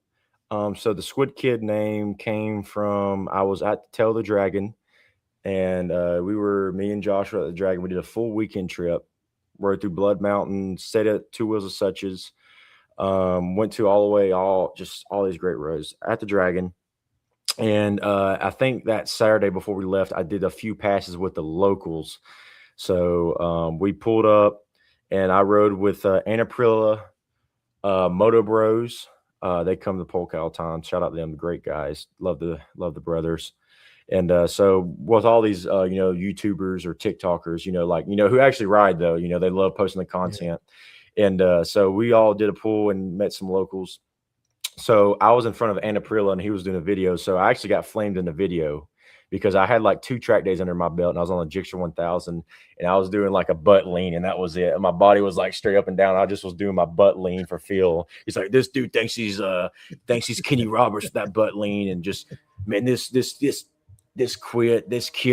So the Squid Kid name came from I was at Tell the Dragon, and me and Josh were at the Dragon. We did a full weekend trip, rode through Blood Mountain, stayed at Two Wheels of Suches, went to all the way, all these great roads at the Dragon. And I think that Saturday before we left, I did a few passes with the locals. So we pulled up, and I rode with Anna Prilla, Moto Bros. They come to Polk all the time. Shout out to them, great guys. Love the brothers. And so with all these YouTubers or TikTokers, who actually ride though, they love posting the Yeah. content. And so we all did a pool and met some locals. So I was in front of Anna Prilla and he was doing a video. So I actually got flamed in the video because I had like 2 track days under my belt and I was on a Gixxer 1000 and I was doing like a butt lean and that was it. And my body was like straight up and down. I just was doing my butt lean for feel. He's like, this dude thinks he's Kenny Roberts with that butt lean, and just, man, this kid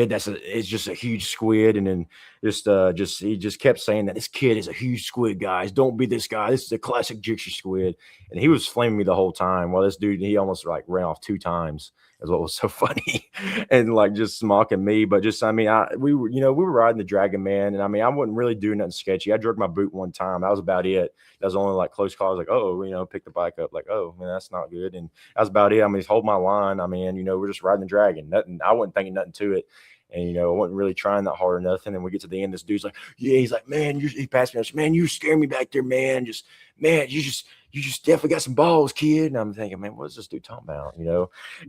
is just a huge squid. And then he just kept saying that this kid is a huge squid, guys, don't be this guy, this is a classic Gixxer squid. And he was flaming me the whole time. Well, this dude, he almost like ran off 2 times, is what was so funny. And like just mocking me. But just, I mean, we were riding the Dragon, man, and I mean, I wasn't really doing nothing sketchy. I jerked my boot one time, that was about it. That was only like close call. I was like, oh, pick the bike up, like, oh man, that's not good. And that's about it. I mean, hold my line. I mean, we're just riding the Dragon. Nothing, I wasn't thinking nothing to it. And I wasn't really trying that hard or nothing. And we get to the end, this dude's like, yeah, he's like, man, he passed me. I said, man, you scared me back there, man. You just definitely got some balls, kid. And I'm thinking, man, what's this dude talking about?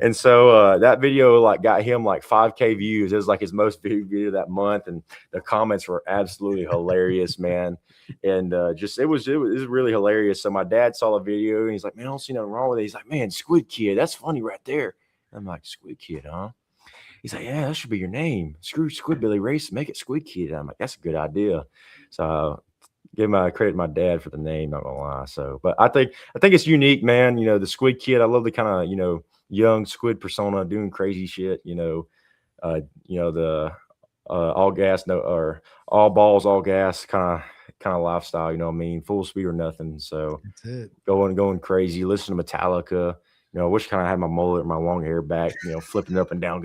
And so that video like got him like 5K views. It was like his most viewed video that month, and the comments were absolutely hilarious, man. And it was really hilarious. So my dad saw the video and he's like, man, I don't see nothing wrong with it. He's like, man, Squid Kid, that's funny right there. And I'm like, Squid Kid, huh? He's like, yeah, that should be your name. Screw Squidbilly Race, make it Squid Kid. And I'm like, that's a good idea. So give my credit to my dad for the name, not gonna lie. So, but I think it's unique, man. The Squid Kid. I love the kind of young squid persona doing crazy shit. The all gas, no, or all balls, all gas kind of lifestyle. You know what I mean? Full speed or nothing. So That's it. going crazy. Listen to Metallica. I wish kind of had my mullet or my long hair back, flipping up and down,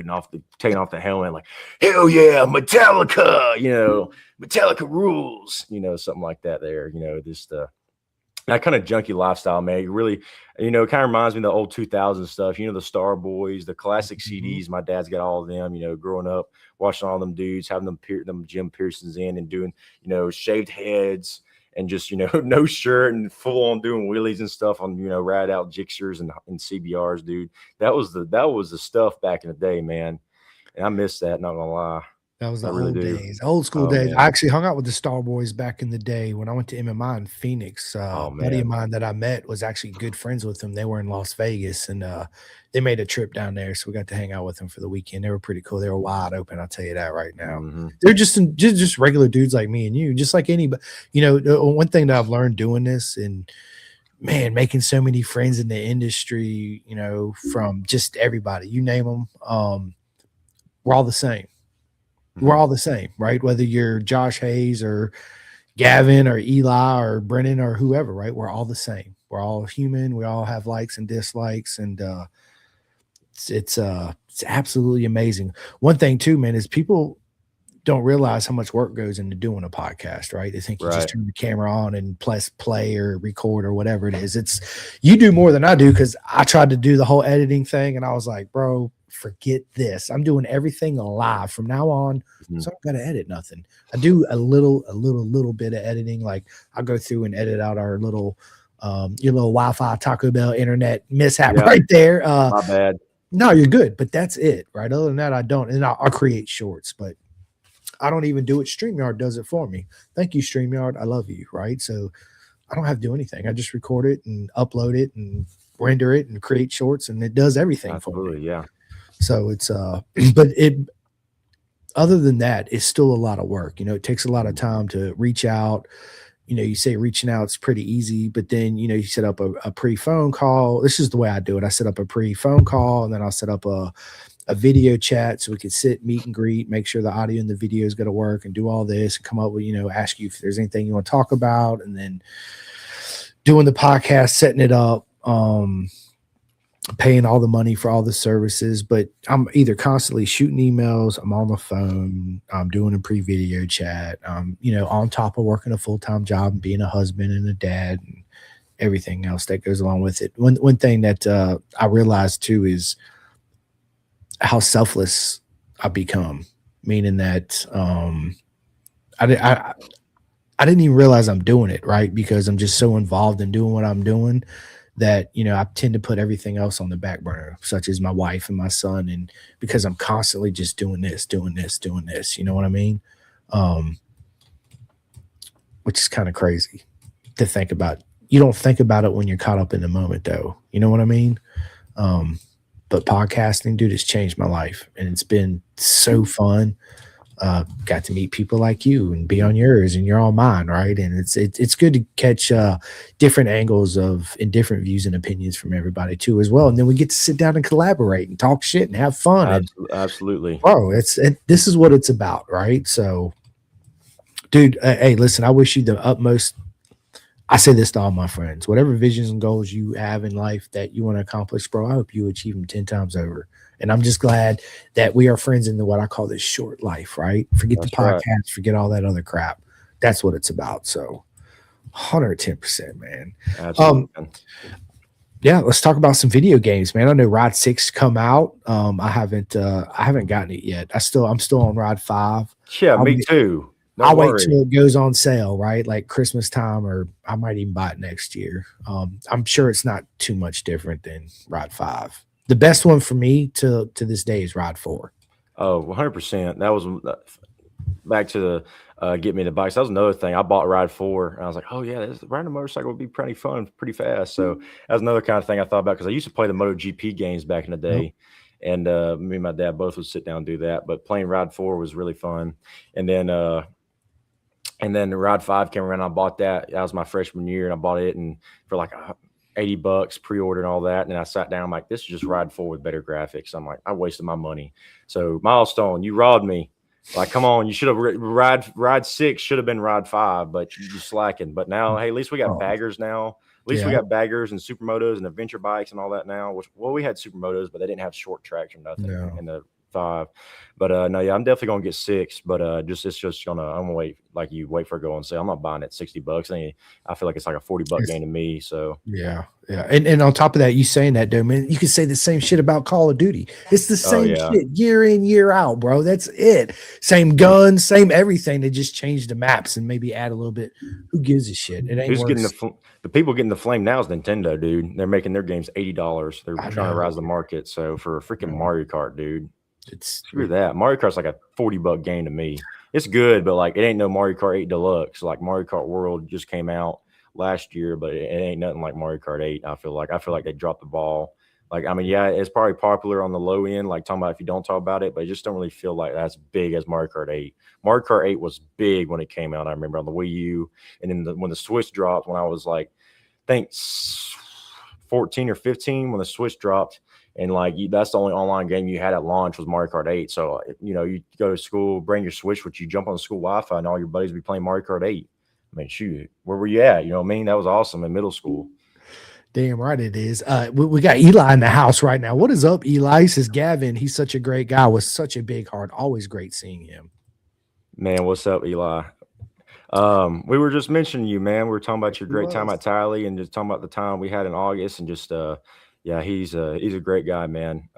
taking off the helmet, like, hell yeah, Metallica, Metallica rules, something like that there, just that kind of junky lifestyle, man. You really, it kind of reminds me of the old 2000s stuff, the Star Boys, the classic CDs. My dad's got all of them, growing up, watching all them dudes, having them Jim Pearsons in and doing, shaved heads, and just, no shirt and full on doing wheelies and stuff on, rad out Gixxers and CBRs, dude. That was the stuff back in the day, man. And I miss that, not gonna lie. That was the really old do. days, old school days. Man. I actually hung out with the Star Boys back in the day when I went to MMI in Phoenix. A buddy of mine that I met was actually good friends with them. They were in Las Vegas, and they made a trip down there, so we got to hang out with them for the weekend. They were pretty cool. They were wide open, I'll tell you that right now. Mm-hmm. They're just regular dudes like me and you, just like anybody. One thing that I've learned doing this, and man, making so many friends in the industry, from just everybody, you name them, we're all the same. We're all the same, right? Whether you're Josh Hayes or Gavin or Eli or Brennan or whoever, right? We're all the same. We're all human. We all have likes and dislikes, and it's absolutely amazing. One thing too, man, is people don't realize how much work goes into doing a podcast, right? They think you just turn the camera on and press play or record or whatever it is. You do more than I do, because I tried to do the whole editing thing and I was like, bro, forget this. I'm doing everything live from now on. Mm-hmm. So I'm gonna edit nothing. I do a little bit of editing. Like I'll go through and edit out our little your little Wi-Fi Taco Bell internet mishap right there. My bad. No, you're good, but that's it, right? Other than that, I don't. And I'll create shorts, but I don't even do it. StreamYard does it for me. Thank you, StreamYard. I love you, right? So I don't have to do anything. I just record it and upload it and render it and create shorts, and it does everything for me. Yeah. So it's but other than that, it's still a lot of work. It takes a lot of time to reach out. You say reaching out is pretty easy, but then you set up a pre-phone call. This is the way I do it. I set up a pre-phone call, and then I'll set up a video chat so we could sit, meet and greet, make sure the audio and the video is going to work, and do all this, and come up with, ask you if there's anything you want to talk about, and then doing the podcast, setting it up. paying all the money for all the services, but I'm either constantly shooting emails, I'm on the phone, I'm doing a pre-video chat, on top of working a full-time job and being a husband and a dad and everything else that goes along with it. One thing that I realized too is how selfless I become, meaning that I, di- I didn't even realize I'm doing it, right? Because I'm just so involved in doing what I'm doing that, I tend to put everything else on the back burner, such as my wife and my son. And because I'm constantly just doing this, doing this, doing this, you know what I mean? Um, which is kind of crazy to think about. You don't think about it when you're caught up in the moment, though. You know what I mean? Um, but podcasting, dude, has changed my life, and it's been so fun. Got to meet people like you and be on yours, and you're on mine, right? And it's good to catch different angles of and different views and opinions from everybody too, as well. And then we get to sit down and collaborate and talk shit and have fun. And Absolutely. bro, this is what it's about, right? So, dude, hey, listen, I wish you the utmost. I say this to all my friends: whatever visions and goals you have in life that you want to accomplish, bro, I hope you achieve them 10 times over. And I'm just glad that we are friends in the what I call this short life, right? Forget the That's right. podcast, forget all that other crap. That's what it's about. So 110%, man. Absolutely, Um, man. yeah, let's talk about some video games, man. I know Rod 6 come out. I haven't gotten it yet. I'm still on Rod 5. Yeah, I'll me wait, too. Don't I'll wait worry. till it goes on sale, right? Like Christmas time, or I might even buy it next year. I'm sure it's not too much different than Rod 5. The best one for me to this day is Rod 4. Oh, 100%. That was back to the get me the bikes. That was another thing. I bought Ride 4, and I was like, oh, yeah, riding a motorcycle would be pretty fun, pretty fast. So that was another kind of thing I thought about because I used to play the MotoGP games back in the Yep. day. And me and my dad both would sit down and do that. But playing Ride 4 was really fun. And then the Ride 5 came around. I bought that. That was my freshman year, and I bought it and for like $80 pre-order and all that. And then I sat down. I'm like, this is just Ride 4 with better graphics. I'm like, I wasted my money. So Milestone, you robbed me. Like, come on, you should have ride 6 should have been Ride 5, but you slacking. But now, hey, at least we got Oh, baggers now. At least we yeah. got baggers and supermotos and adventure bikes and all that now. Which, well, we had supermotos, but they didn't have short tracks or nothing No. in the 5. But no, yeah, I'm definitely gonna get 6. But it's just I'm gonna wait like you wait for it to go on sale. I'm not buying it $60. I feel like it's like a $40 It's gain to me. So Yeah, yeah, and on top of that, you saying that, though, man, you can say the same shit about Call of Duty. It's the oh same yeah, shit year in, year out, bro. That's it. Same guns, same everything. They just change the maps and maybe add a little bit. Who gives a shit? It ain't who's getting worth. the people getting the flame now is Nintendo, dude. They're making their games $80. They're I trying to know. rise the market. So for a freaking Yeah, Mario Kart, dude, it's screw that. Mario Kart's like a $40 game to me. It's good, but like it ain't no Mario Kart 8 Deluxe. Like Mario Kart World just came out last year, but it ain't nothing like Mario Kart 8. I feel like they dropped the ball. Like, I mean, yeah, it's probably popular on the low end, like talking about if you don't talk about it, but I just don't really feel like that's big as Mario Kart 8. Mario Kart 8 was big when it came out. I remember on the Wii U, and then when the Switch dropped, when I was like, I think 14 or 15, when the Switch dropped, and like that's the only online game you had at launch was Mario Kart 8. So you go to school, bring your Switch with you, jump on the school Wi-Fi, and all your buddies be playing Mario Kart 8. I mean, shoot, where were you at? You know what I mean? That was awesome in middle school. damn right it is. We got Eli in the house right now. What is up, Eli? He says Gavin. He's such a great guy with such a big heart. Always great seeing him. Man, what's up, Eli? We were just mentioning you, man. We were talking about your He great time was. at Tiley and just talking about the time we had in August and just yeah, he's a great guy, man.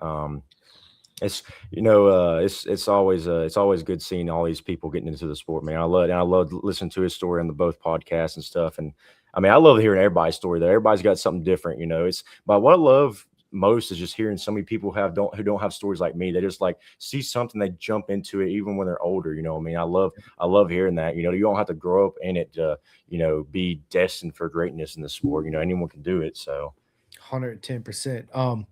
It's it's always good seeing all these people getting into the sport, man. I love listening to his story on the both podcasts and stuff. And I mean, I love hearing everybody's story. There, everybody's got something different, It's but what I love most is just hearing so many people who don't have stories like me. They just like see something, they jump into it even when they're older. You know what I mean? I love hearing that. You don't have to grow up in it to be destined for greatness in the sport. Anyone can do it. So 110%.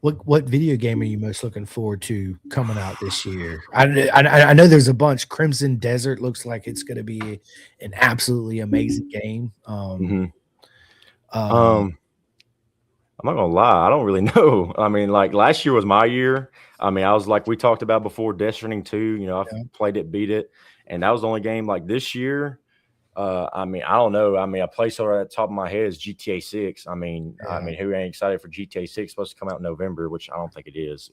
What video game are you most looking forward to coming out this year? I know there's a bunch. Crimson Desert looks like it's going to be an absolutely amazing game. mhm. Uh, um I'm not gonna lie, I don't really know. I mean, like last year was my year. I mean, I was like we talked about before, Death Stranding 2. I've yeah, played it, beat it, and that was the only game. Like this year, I mean, I don't know. I mean, a placeholder at the top of my head is GTA 6. I Yeah. mean, who ain't excited for GTA 6? Supposed to come out in November, which I don't think it is.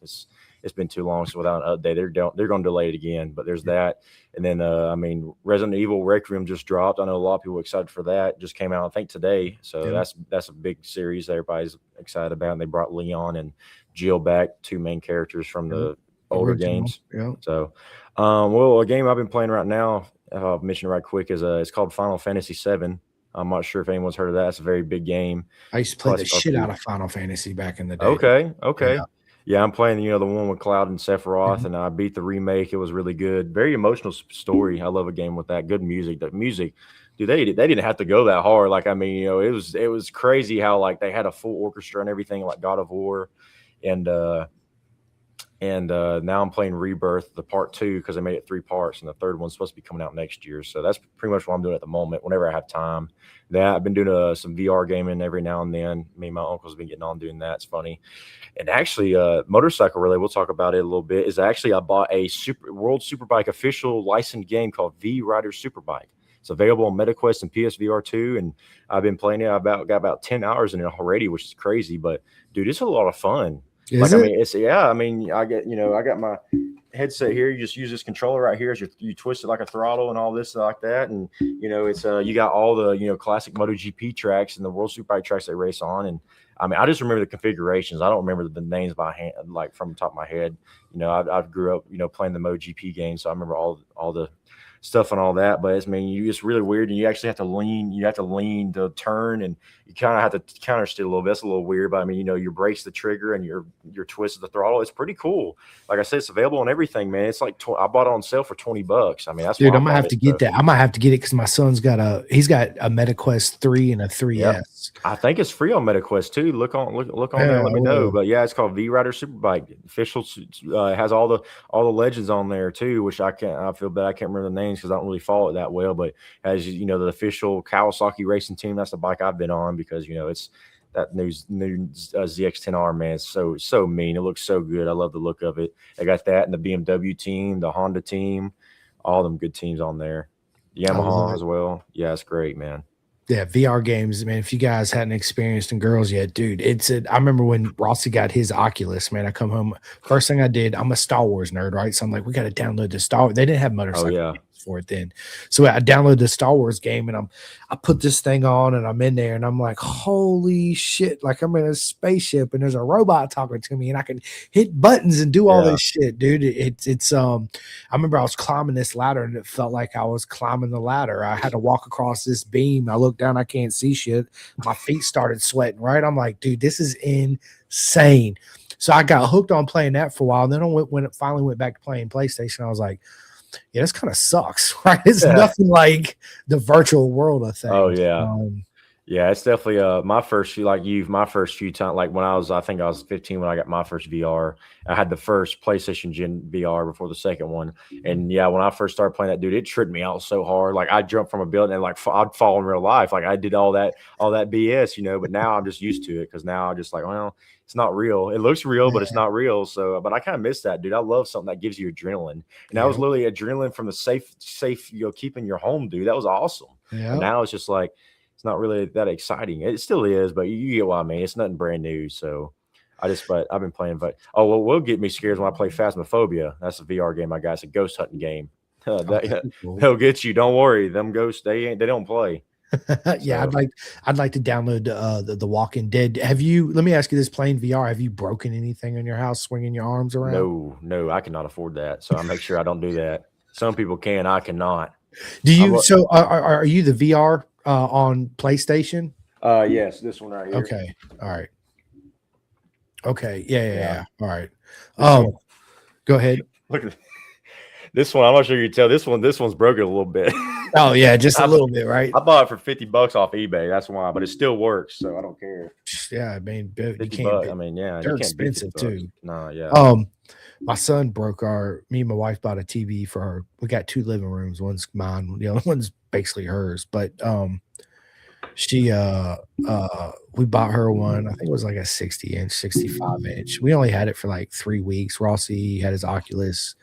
It's been too long, so without an update, they're going to delay it again. But there's that, and then I mean, Resident Evil Requiem just dropped. I know a lot of people are excited for that. Just came out, I think, today. So Yep. that's a big series that everybody's excited about. And they brought Leon and Jill back, two main characters from Yep. the older Original. games. Yep. So, well, a game I've been playing right now, I'll mention it right quick, is it's called Final Fantasy VII. I'm not sure if anyone's heard of that. It's a very big game. I used to play the Classic shit out RPG. of Final Fantasy back in the day. Okay, Yeah. okay. Yeah, I'm playing, the one with Cloud and Sephiroth, Mhm. and I beat the remake. It was really good. Very emotional story. I love a game with that. Good music. The music, dude, they didn't have to go that hard. Like, I mean, it was crazy how like they had a full orchestra and everything, like God of War, and now I'm playing Rebirth, the part two, because I made it three parts, and the third one's supposed to be coming out next year. So that's pretty much what I'm doing at the moment. Whenever I have time, that I've been doing some VR gaming every now and then. Me and my uncle's been getting on doing that. It's funny. And actually, motorcycle relay, we'll talk about it a little bit. Is actually I bought a World Superbike official licensed game called V Rider Superbike. It's available on MetaQuest and PSVR 2, and I've been playing it. Got about 10 hours in it already, which is crazy. But dude, it's a lot of fun. Is Like, I it? mean, it's yeah. I mean, I got my headset here. You just use this controller right here as you twist it like a throttle and all this like that, and it's you got all the classic MotoGP tracks and the World Superbike tracks they race on, and I mean, I just remember the configurations. I don't remember the names by hand, like from the top of my head. I grew up playing the MotoGP game, so I remember all the stuff and all that. But I mean, it's really weird, and you actually have to lean. You have to lean to turn, and you kind of have to counter steer a little bit. That's a little weird, but I mean, you brace the trigger and your twist of the throttle. It's pretty cool. Like I said, it's available on everything, man. It's like I bought it on sale for $20. I mean, that's Dude, why I I'm gonna bought have it. to get So that. I might have to get it because my son's he's got a MetaQuest 3 and a yep. 3S. I think it's free on MetaQuest too. Look on there. Yeah, Let I me know. will. But yeah, it's called V Rider Superbike. Official, it has all the legends on there too, which I can't. I feel bad I can't remember the names because I don't really follow it that well. But as the official Kawasaki racing team, that's the bike I've been on because it's that new ZX10R, man. It's so mean. It looks so good. I love the look of it. I got that and the BMW team, the Honda team, all them good teams on there. I love Yamaha it. as well. Yeah, it's great, man. Yeah, VR games, man. If you guys hadn't experienced in girls yet, dude, I remember when Rossi got his Oculus, man. I come home, first thing I did, I'm a Star Wars nerd, right? So I'm like, we got to download the Star. They didn't have Oh motorcycle yeah. games for it then, so I downloaded the Star Wars game, and I put this thing on, and I'm in there, and I'm like, holy shit! Like I'm in a spaceship, and there's a robot talking to me, and I can hit buttons and do all Yeah. this shit, dude. It's I remember I was climbing this ladder and it felt like I was climbing the ladder. I had to walk across this beam. I looked down, I can't see shit. My feet started sweating, right? I'm like, dude, this is insane. So I got hooked on playing that for a while. And then when it finally went back to playing PlayStation, I was like, yeah, this kind of sucks, right? It's Yeah. nothing like the virtual world of Oh things. yeah. Yeah, it's definitely my first few like you my first few times like when I think I was 15 when I got my first VR. I had the first PlayStation Gen VR before the second one. And yeah, when I first started playing that, dude, it tripped me out so hard. Like I jumped from a building and like I'd fall in real life. Like I did all that BS, but now I'm just used to it because now I'm just like, well, it's not real. It looks real, but it's Yeah, not real. So, but I kind of miss that, dude. I love something that gives you adrenaline, and that was yep, literally adrenaline from the safe, keeping your home, dude. That was awesome. But yep. now it's just like it's not really that exciting. It still is, but you get what I mean. It's nothing brand new. So but I've been playing. But oh, well, what get me scared is when I play Phasmophobia. That's a VR game I got. It's a ghost hunting game. Oh, that'd be cool. They'll get you. Don't worry. Them ghosts, they don't play. Yeah, So I'd like to download the Walking Dead. Have you? Let me ask you this: playing VR, have you broken anything in your house, swinging your arms around? no, no, I cannot afford that. So I make sure I don't do that. Some people can. I cannot. Do I'm. you? So are you the VR on PlayStation? Yes, this one right here. Okay, all right, okay, yeah, yeah, Yeah, yeah. All right. this one. Go ahead. Look at this one. I'm not sure you can tell. This one's broken a little bit. Oh yeah, just a I, little bit, right? I bought it for $50 off eBay. That's why, but it still works, so I don't care. Yeah, I mean, dude, you Fifty can't bucks. beat. I mean, yeah, you They're can't beat 50 expensive bucks. too. Nah, yeah. Um, my son broke me and my wife bought a TV for her. We got two living rooms. One's mine, the other one's basically hers. But she we bought her one. I think it was like a 60-inch, 65-inch. We only had it for like 3 weeks. Rossi had his Oculus.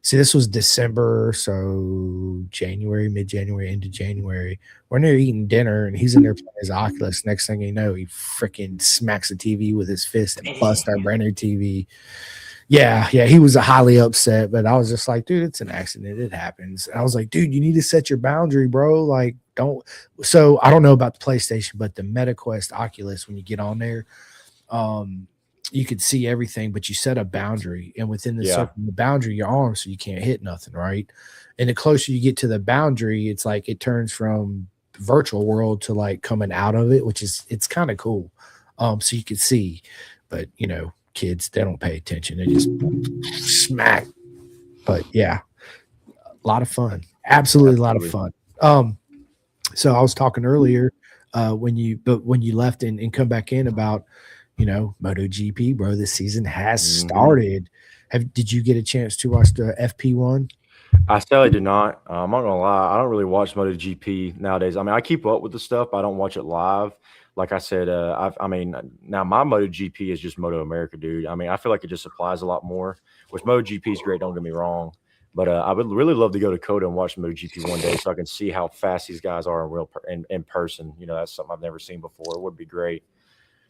See, this was December, so January, mid-January, into January. We're in there eating dinner, and he's in there playing his Oculus. Next thing you know, he freaking smacks the TV with his fist and busts our brand new TV. Yeah, yeah, he was highly upset, but I was just like, dude, it's an accident. It happens. And I was like, dude, you need to set your boundary, bro. Like, don't. So I don't know about the PlayStation, but the MetaQuest Oculus, when you get on there, um, you could see everything, but you set a boundary, and within the Yeah. circle of the boundary, your arm, so you can't hit nothing, right? And the closer you get to the boundary, it's like it turns from virtual world to like coming out of it, which is it's kind of cool. So you can see, but kids, they don't pay attention. They just smack. But yeah, a lot of fun. Absolutely a lot of Absolutely. fun. So I was talking earlier when you left and come back in about MotoGP, bro. This season has Mhm. started. Did you get a chance to watch the FP1? I sadly did not. I'm not gonna lie. I don't really watch MotoGP nowadays. I mean, I keep up with the stuff, but I don't watch it live. Like I said, I mean, now my MotoGP is just Moto America, dude. I mean, I feel like it just applies a lot more. Which MotoGP is great. Don't get me wrong, but I would really love to go to Coda and watch MotoGP one day, so I can see how fast these guys are in in person. That's something I've never seen before. It would be great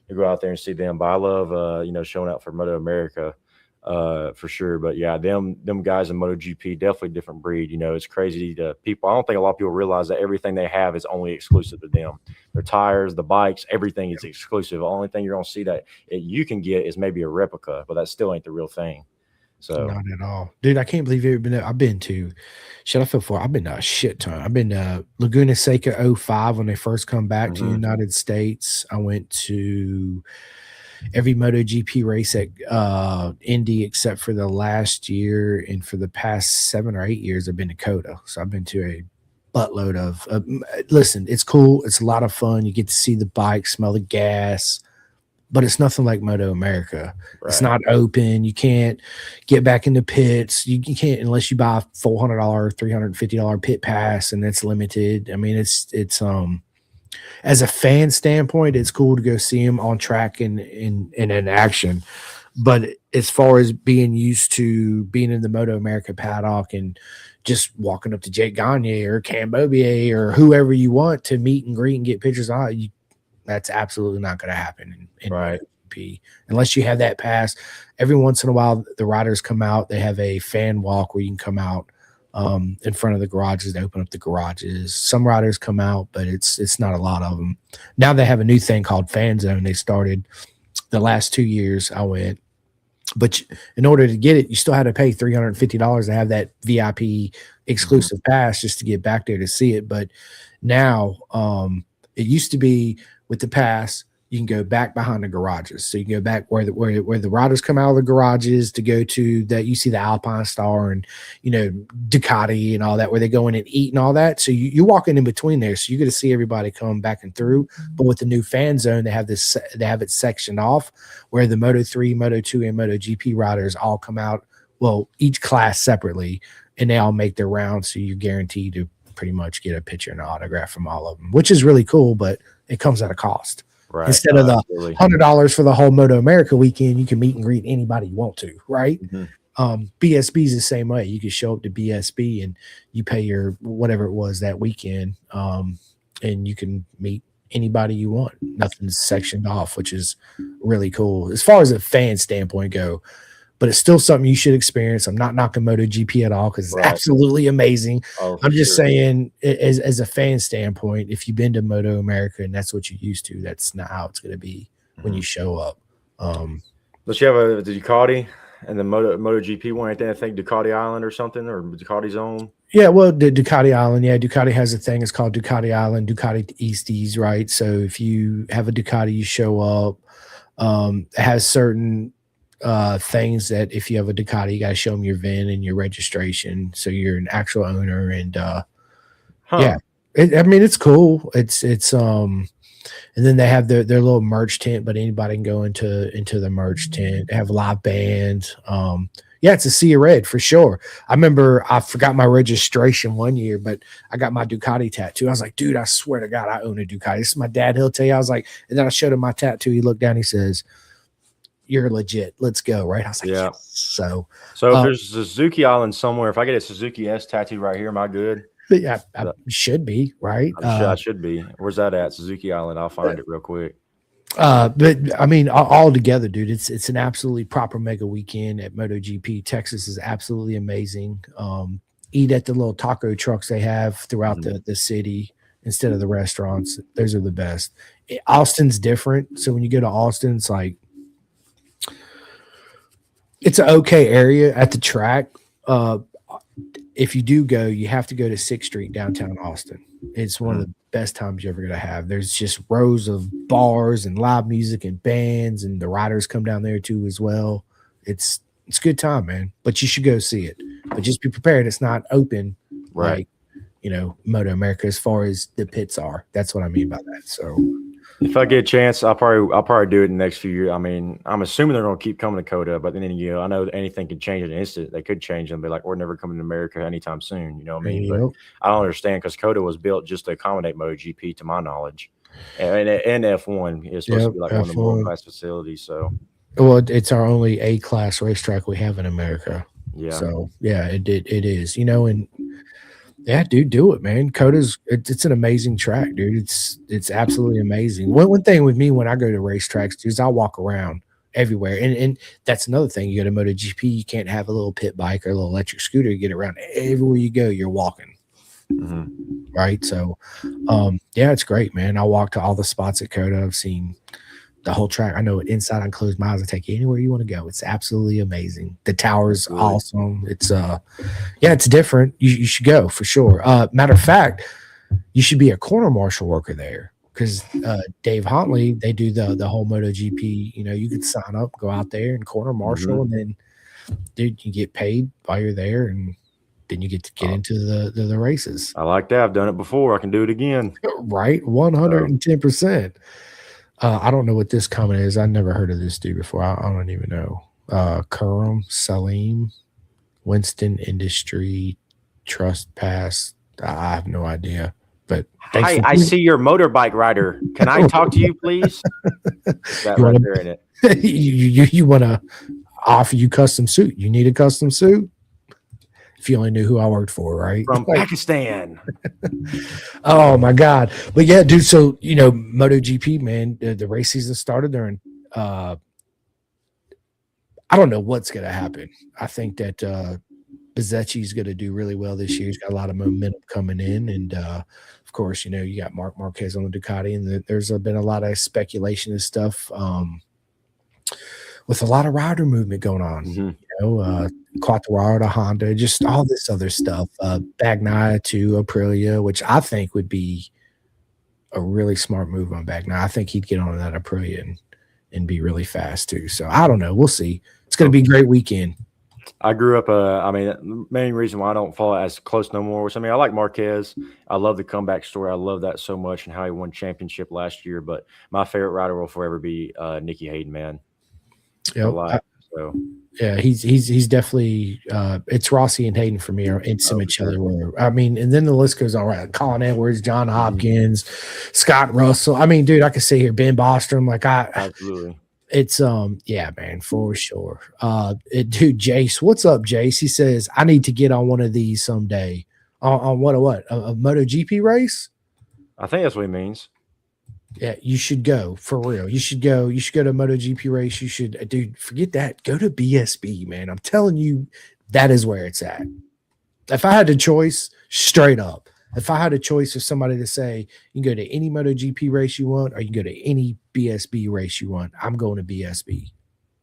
to go out there and see them. But I love showing out for Moto America for sure. But yeah, them guys in MotoGP definitely different breed. It's crazy to people. I don't think a lot of people realize that everything they have is only exclusive to them. Their tires, the bikes, everything is exclusive. The only thing you're gonna see that you can get is maybe a replica, but that still ain't the real thing. So Not at all, dude. I can't believe you've been. I've been to. Shut up for. I've been to a shit ton. I've been to Laguna Seca '05 when they first come back to the mhm, United States. I went to every MotoGP race at Indy except for the last year, and for the past 7 or 8 years, I've been to Coda. So I've been to a buttload of. Listen, it's cool. It's a lot of fun. You get to see the bike, smell the gas, but it's nothing like Moto America. It's right, not open. You can't get back in the pits. You can't unless you buy a $400, $350 pit pass, and that's limited. I mean, it's as a fan standpoint, it's cool to go see him on track and in action. But as far as being used to being in the Moto America paddock and just walking up to Jake Gagne or Cam Bobier or whoever you want to meet and greet and get pictures on, that's absolutely not going to happen in right, MotoGP unless you have that pass. Every once in a while, the riders come out. They have a fan walk where you can come out in front of the garages. They open up the garages. Some riders come out, but it's not a lot of them. Now they have a new thing called Fan Zone. They started the last 2 years. I went, but in order to get it, you still had to pay $350 to have that VIP mhm, exclusive pass just to get back there to see it. But now, it used to be with the pass, you can go back behind the garages. So you can go back where the riders come out of the garages to go to that. You see the Alpine Star and Ducati and all that, where they go in and eat and all that. So you're walking in between there, so you get to see everybody come back and through. But with the new fan zone, they have it sectioned off where the Moto 3, Moto 2, and Moto GP riders all come out. Well, each class separately, and they all make their rounds. So you're guaranteed to pretty much get a picture and an autograph from all of them, which is really cool, but it comes at a cost. right. Instead No, of the absolutely. $100 for the whole Moto America weekend, you can meet and greet anybody you want to, right? Mhm, BSB is the same way. You can show up to BSB and you pay your whatever it was that weekend, and you can meet anybody you want. Nothing's sectioned off, which is really cool as far as a fan standpoint go. But it's still something you should experience. I'm not knocking MotoGP at all because it's right. absolutely amazing. Oh, for I'm just sure. saying, as a fan standpoint, if you've been to Moto America and that's what you're used to, that's not how it's going to be when you Mhm. show up. Um, Does she have a the Ducati and the MotoGP one? Ain't that I think Ducati Island or something or Ducati Zone? yeah, well, the Ducati Island, yeah, Ducati has a thing. It's called Ducati Island, Ducati Easties, right? So if you have a Ducati, you show up. It has certain things that if you have a Ducati, you got to show them your VIN and your registration, so you're an actual owner. And yeah, Huh. I mean, it's cool. It's. And then they have their little merch tent, but anybody can go into the merch tent. They have live bands. Yeah, it's a sea of red for sure. I remember I forgot my registration one year, but I got my Ducati tattoo. I was like, dude, I swear to God, I own a Ducati. This is my dad. He'll tell you. I was like, and then I showed him my tattoo. He looked down. He says, you're legit. Let's go. Right. I was like, Yeah. yes. So, So if uh, there's Suzuki Island somewhere, if I get a Suzuki S tattoo right here, am I good? yeah, I That- should be right. I should be. Where's that at? Suzuki Island. I'll find it real quick. But I mean, all together, dude, it's an absolutely proper mega weekend at MotoGP. Texas is absolutely amazing. Eat at the little taco trucks they have throughout Mhm. the city instead of the restaurants. Those are the best. Austin's different. So when you go to Austin, it's like it's an okay area at the track. Uh, if you do go, you have to go to 6th Street downtown Austin. It's one of Mhm. the best times you're ever going to have. There's just rows of bars and live music and bands, and the riders come down there too as well. It's a good time, man. But you should go see it. But just be prepared. It's not open Right. like Moto America as far as the pits are. That's what I mean by that. So If I get a chance, I'll probably do it in the next few years. I mean, I'm assuming they're going to keep coming to Coda, but then I know that anything can change in an instant. They could change and be like, we're never coming to America anytime soon. You know what I mean? But yep, I don't understand because Coda was built just to accommodate MotoGP, to my knowledge, and F1 is supposed to yep. be like one of the world F1. class facilities. So Well, it's our only A class racetrack we have in America. yeah, So yeah, it is. And yeah, dude, do it, man. It's an amazing track, dude. It's absolutely amazing. One thing with me when I go to racetracks, dude, is I walk around everywhere, and that's another thing. You go to MotoGP, you can't have a little pit bike or a little electric scooter to get around. Everywhere you go, you're walking, hmm right? So, yeah, it's great, man. I walk to all the spots at Coda. I've seen the whole track. I know it inside. I can close my eyes and take you anywhere you want to go. It's absolutely amazing. The tower's absolutely. awesome. Yeah, it's different. You should go for sure. Matter of fact, you should be a corner marshal worker there because Dave Huntley, they do the whole MotoGP. You could sign up, go out there and corner marshal, and then dude, you get paid while you're there, and then you get to get into the races. I like that. I've done it before. I can do it again. Right, 110%. I don't know what this comment is. I never heard of this dude before. I don't even know. Karam Salim, Winston Industry Trust Pass. I have no idea. But thanks Hi, for I see you're a motorbike rider. Can I talk to you, please? That you right want there in it. to you want to offer you custom suit. You need a custom suit? If you only knew who I worked for, right? From Pakistan. Oh my god. But yeah, dude, so MotoGP, man, the race season started during I don't know what's gonna happen. I think that Bezzecchi's going to do really well this year. He's got a lot of momentum coming in, and of course, you got Mark Marquez on the Ducati, and there's been a lot of speculation and stuff with a lot of rider movement going on. Quattararo to Honda, just all this other stuff. Bagnaia to Aprilia, which I think would be a really smart move on Bagnaia. I think he'd get on that Aprilia and be really fast too. So I don't know. We'll see. It's going to be a great weekend. I grew up, I mean, the main reason why I don't follow as close no more, which I mean, I like Marquez. I love the comeback story. I love that so much and how he won championship last year. But my favorite rider will forever be Nicky Hayden, man. Yep. So yeah, he's definitely it's Rossi and Hayden for me are in similar. I mean, and then the list goes on, right? Colin Edwards, John Hopkins, Scott Russell. I mean, dude, I could say here Ben Bostrom. absolutely. It's yeah, man, for sure. Dude, Jace, what's up, Jace? He says I need to get on one of these someday. On what a MotoGP race? I think that's what he means. Yeah, you should go for real. You should go. You should go to a MotoGP race. You should, dude. Forget that. Go to BSB, man. I'm telling you, that is where it's at. If I had a choice, straight up, if I had a choice for somebody to say you can go to any MotoGP race you want, or you can go to any BSB race you want, I'm going to BSB.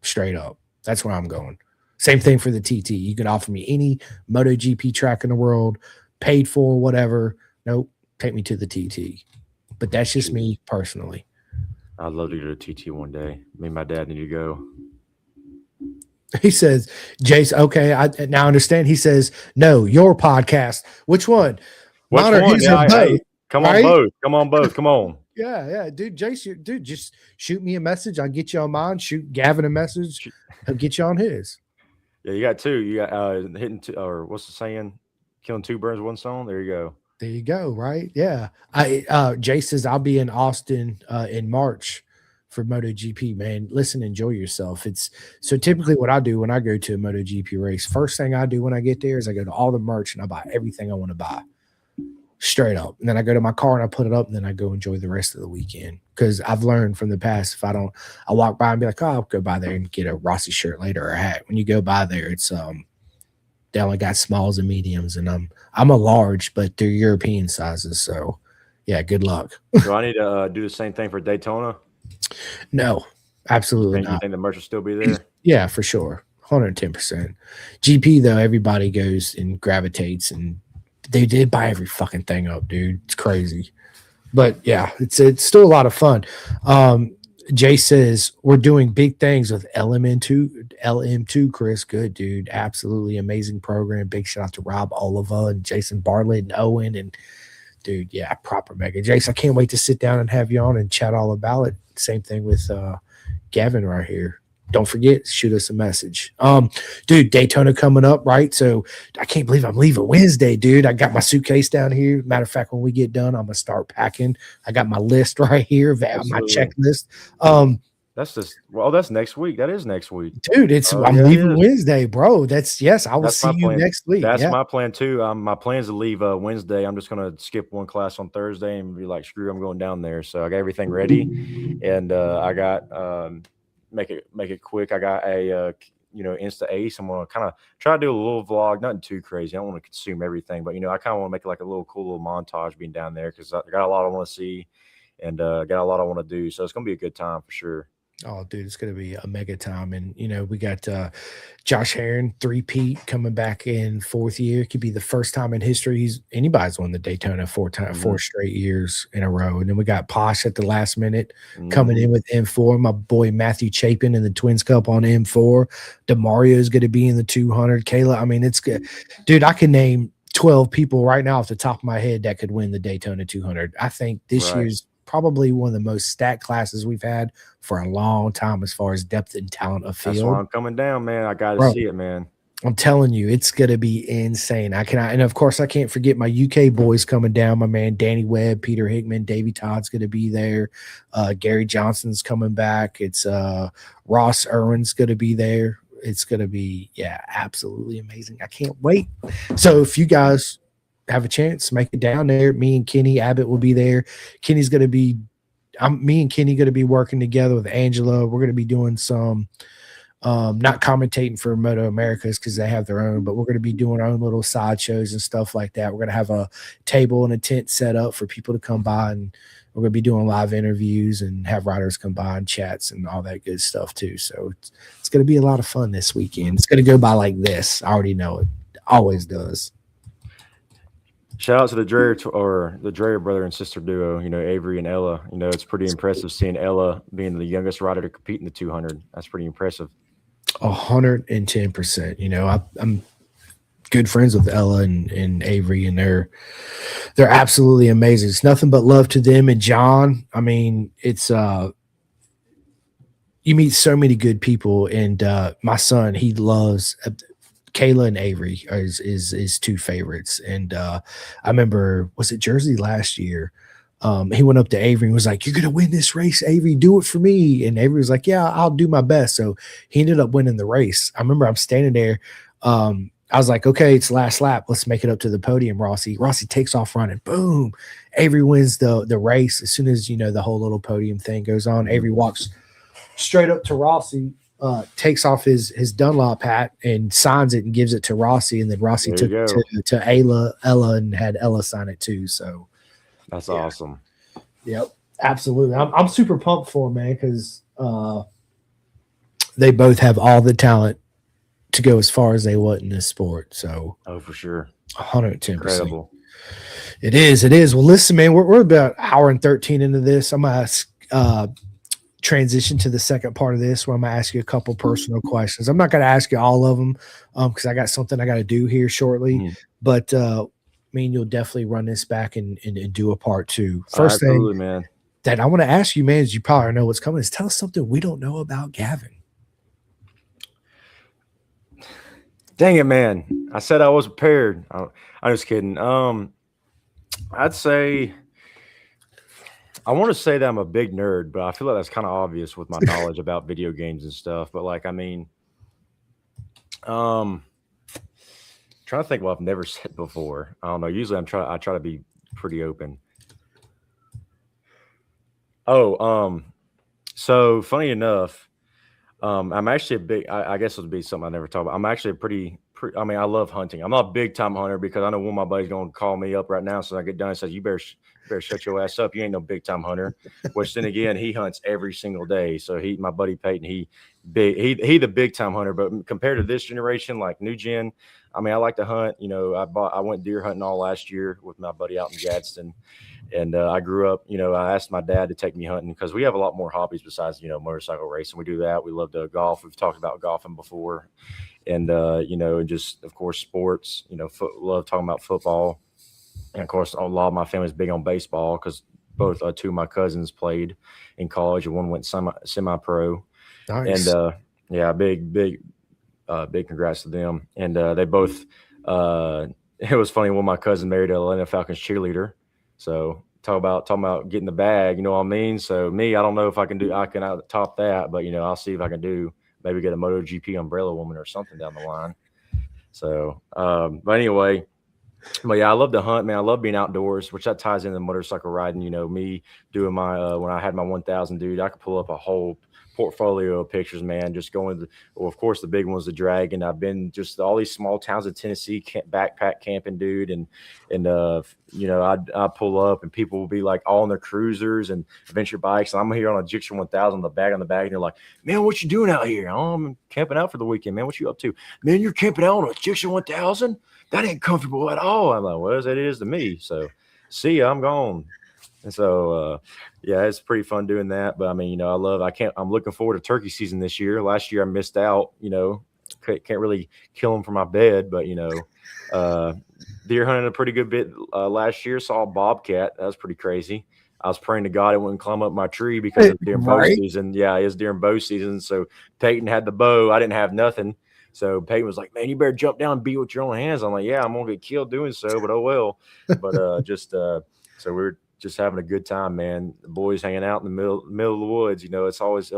Straight up, that's where I'm going. Same thing for the TT. You can offer me any MotoGP track in the world, paid for, whatever. Nope, take me to the TT. But that's just me personally. I'd love to go to TT one day. Me and my dad need to go. He says, Jace, okay, I now understand. He says, no, your podcast. Which one? Which one? Yeah, hey, come on, both. Come on, both. Come on. Yeah, dude, Jace, dude, just shoot me a message. I'll get you on mine. Shoot Gavin a message. I'll get you on his. Yeah, you got two. You got hitting two, or what's the saying? Killing two birds with one stone. There you go. There you go. Right? Yeah. Jay says I'll be in Austin in March for MotoGP, man. Listen, enjoy yourself. It's so typically what I do when I go to a MotoGP race. First thing I do when I get there is I go to all the merch and I buy everything I want to buy straight up. And then I go to my car and I put it up and then I go enjoy the rest of the weekend. Because I've learned from the past, if I don't, I walk by and be like, oh, I'll go by there and get a Rossi shirt later or a hat. When you go by there, it's they only got smalls and mediums, and I'm a large, but they're European sizes. So yeah, good luck. Do I need to do the same thing for Daytona? No, absolutely You not. think the merch will still be there? Yeah, for sure. 110%. GP though, everybody goes and gravitates, and they did buy every fucking thing up, dude. It's crazy. But yeah, it's still a lot of fun. Jay says we're doing big things with LM2, Chris. Good dude. Absolutely amazing program. Big shout out to Rob Oliva and Jason Bartlett and Owen and dude, yeah, proper mega. Jace, I can't wait to sit down and have you on and chat all about it. Same thing with Gavin right here. Don't forget, shoot us a message. Dude, Daytona coming up, right? So I can't believe I'm leaving Wednesday, dude. I got my suitcase down here. Matter of fact, when we get done, I'm gonna start packing. I got my list right here, my checklist. That's next week. That is next week, dude. I'm leaving Wednesday, bro. I will see you next week. That's my plan too. My plan is to leave Wednesday. I'm just gonna skip one class on Thursday and be like, screw, I'm going down there. So I got everything ready, and I got make it quick. I got a Insta Ace. I'm gonna kind of try to do a little vlog, nothing too crazy. I don't want to consume everything, but I kind of want to make it like a little cool little montage being down there because I got a lot I want to see and got a lot I want to do. So it's gonna be a good time for sure. Oh, dude, it's going to be a mega time. And, we got Josh Herron, three-peat, coming back in fourth year. It could be the first time in history anybody's won the Daytona four straight years in a row. And then we got Posh at the last minute coming in with M4. My boy Matthew Chapin in the Twins Cup on M4. DeMario is going to be in the 200. Kayla, I mean, it's good. Dude, I can name 12 people right now off the top of my head that could win the Daytona 200. I think this year's probably one of the most stacked classes we've had for a long time as far as depth and talent of field. That's why I'm coming down, man. I got to see it, man. I'm telling you, it's going to be insane. And of course, I can't forget my UK boys coming down. My man Danny Webb, Peter Hickman, Davey Todd's going to be there. Gary Johnson's coming back. It's Ross Irwin's going to be there. It's going to be, absolutely amazing. I can't wait. So if you guys have a chance, make it down there. Me and Kenny Abbott will be there. Kenny's going to be, me and Kenny going to be working together with Angela. We're going to be doing some, not commentating for Moto Americas because they have their own, but we're going to be doing our own little side shows and stuff like that. We're going to have a table and a tent set up for people to come by, and we're going to be doing live interviews and have riders come by and chats and all that good stuff too. So it's going to be a lot of fun this weekend. It's going to go by like this. I already know it. Always does. Shout out to the Dreyer brother and sister duo, Avery and Ella. It's pretty impressive seeing Ella being the youngest rider to compete in the 200. That's pretty impressive. 110%. I'm good friends with Ella and Avery, and they're absolutely amazing. It's nothing but love to them. And John, I mean, it's you meet so many good people, and my son, he loves Kayla and Avery is his two favorites. And I remember, was it Jersey last year? He went up to Avery and was like, "You're gonna win this race, Avery. Do it for me." And Avery was like, "Yeah, I'll do my best." So he ended up winning the race. I remember I'm standing there. I was like, "Okay, it's last lap. Let's make it up to the podium." Rossi takes off running. Boom. Avery wins the race. As soon as the whole little podium thing goes on, Avery walks straight up to Rossi. Takes off his Dunlop hat and signs it and gives it to Rossi, and then Rossi took it to Ella and had Ella sign it too. So that's awesome. Yep, absolutely. I'm super pumped for them, man, because they both have all the talent to go as far as they want in this sport. So for sure, 110%. Incredible. It is. Well, listen, man, we're about an hour and 13 into this. I'm gonna transition to the second part of this where I'm gonna ask you a couple personal questions. I'm not gonna ask you all of them because I got something I got to do here shortly. But you'll definitely run this back and do a part two. First thing, man, that I want to ask you, man, is you probably know what's coming. Is tell us something we don't know about Gavin. Dang it, man! I said I was prepared. I'm just kidding. I'd say I want to say that I'm a big nerd, but I feel like that's kind of obvious with my knowledge about video games and stuff. But like, I mean, um, trying to think what I've never said before. I don't know. Usually I try to be pretty open. Oh, so funny enough, I'm actually a big. I guess it would be something I never talk about. I'm actually a I mean, I love hunting. I'm not a big time hunter because I know one of my buddies going to call me up right now. So I get done and says, "You better, you better shut your ass up. You ain't no big time hunter." Which then again, he hunts every single day. So my buddy Peyton, he the big time hunter. But compared to this generation, like new gen, I mean, I like to hunt. You know, I went deer hunting all last year with my buddy out in Gadsden. And I grew up, you know, I asked my dad to take me hunting because we have a lot more hobbies besides, you know, motorcycle racing. We do that. We love to golf. We've talked about golfing before. And, you know, and just, of course, sports, you know, love talking about football. And, of course, a lot of my family's big on baseball because both two of my cousins played in college and one went semi-pro. And, Nice. yeah, big congrats to them. And they both, it was funny when my cousin married a Atlanta Falcons cheerleader. So talking about getting the bag, you know what I mean? So me, I don't know if I can out top that, but you know, I'll see if I can do maybe get a MotoGP umbrella woman or something down the line. So, but anyway, but yeah, I love to hunt, man. I love being outdoors, which that ties into motorcycle riding. You know, me doing my when I had my 1,000, dude, I could pull up a whole portfolio of pictures, man. Just going to, well, of course, the big one's the Dragon. I've been just all these small towns of Tennessee, backpack camping, dude, and you know, I pull up and people will be like all on their cruisers and adventure bikes, and I'm here on a Gixxer 1000, the bag on the back, and they're like, "Man, what you doing out here?" "Oh, I'm camping out for the weekend, man. What you up to?" "Man, you're camping out on a Gixxer 1000? That ain't comfortable at all." I'm like, "Well, as it is to me." So, see ya, I'm gone. And so, yeah, it's pretty fun doing that. But I mean, you know, I'm looking forward to turkey season this year. Last year I missed out, you know, can't really kill them for my bed, but you know, uh, deer hunting a pretty good bit last year. Saw a bobcat. That was pretty crazy. I was praying to God it wouldn't climb up my tree because it's during bow Right. season. Yeah, it's during bow season. So Peyton had the bow. I didn't have nothing. So Peyton was like, "Man, you better jump down and beat with your own hands." I'm like, "Yeah, I'm gonna get killed doing so, but oh well." But just so we're just having a good time, man. The boys hanging out in the middle of the woods. You know, it's always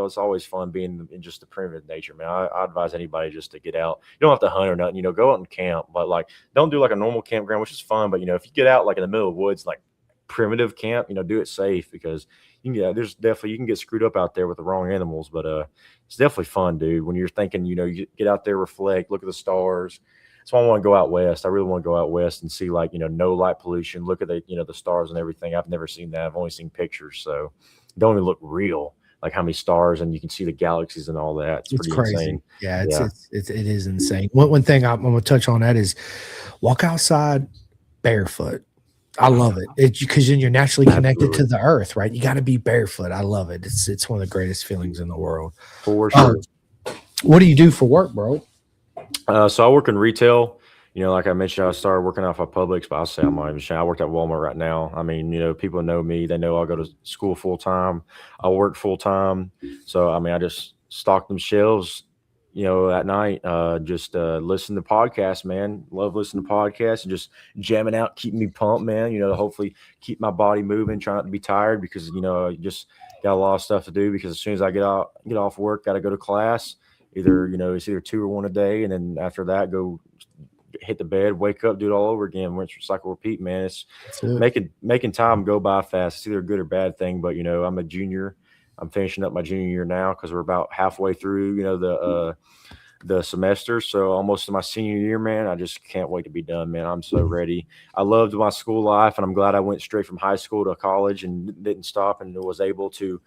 fun being in just the primitive nature, man. I advise anybody just to get out. You don't have to hunt or nothing. You know, go out and camp, but like don't do like a normal campground, which is fun. But you know, if you get out like in the middle of the woods, like primitive camp, you know, do it safe because you can there's definitely you can get screwed up out there with the wrong animals. But it's definitely fun, dude. When you're thinking, you know, you get out there, reflect, look at the stars. That's why I want to go out west. I really want to go out west and see like, you know, no light pollution. Look at the, you know, the stars and everything. I've never seen that. I've only seen pictures. So they don't even look real, like how many stars and you can see the galaxies and all that. It's It's pretty crazy. insane. Yeah, Yeah. it is insane. One thing I'm gonna touch on that is walk outside barefoot. I love it. It because then you're naturally connected to Absolutely. the earth, right? You got to be barefoot. I love it. It's one of the greatest feelings in the world. For Um, sure. what do you do for work, bro? So I work in retail. You know, like I mentioned, I started working off of Publix, but I'll say I'm not even sure. I work at Walmart right now. I mean, you know, people know me. They know I go to school full time. I work full time. So, I mean, I just stock them shelves, you know, at night. Just listen to podcasts, man. Love listening to podcasts and just jamming out, keeping me pumped, man. You know, to hopefully keep my body moving, trying not to be tired because, you know, I just got a lot of stuff to do because as soon as I get off work, got to go to class. Either, you know, it's either two or one a day, and then after that, go hit the bed, wake up, do it all over again. Rinse, recycle, repeat, man. It's That's it. making time go by fast. It's either a good or bad thing, but you know, I'm a junior. I'm finishing up my junior year now because we're about halfway through, you know, the semester. So almost to my senior year, man. I just can't wait to be done, man. I'm so ready. I loved my school life, and I'm glad I went straight from high school to college and didn't stop and was able to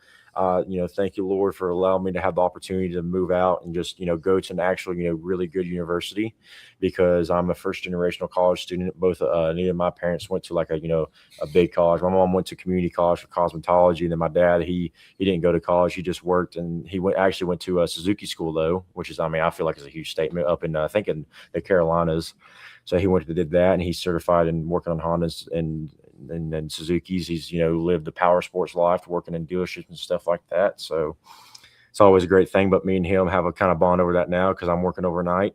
you know, thank you, Lord, for allowing me to have the opportunity to move out and just, you know, go to an actual, you know, really good university because I'm a first generational college student. Both neither of my parents went to like a, you know, a big college. My mom went to community college for cosmetology. And then my dad, he didn't go to college. He just worked and he actually went to Suzuki school though, which is, I mean, I feel like it's a huge statement up in, I think in the Carolinas. So he went to did that and he's certified in working on Hondas and Suzuki's. He's, you know, lived the power sports life, working in dealerships and stuff like that. So it's always a great thing. But me and him have a kind of bond over that now because I'm working overnight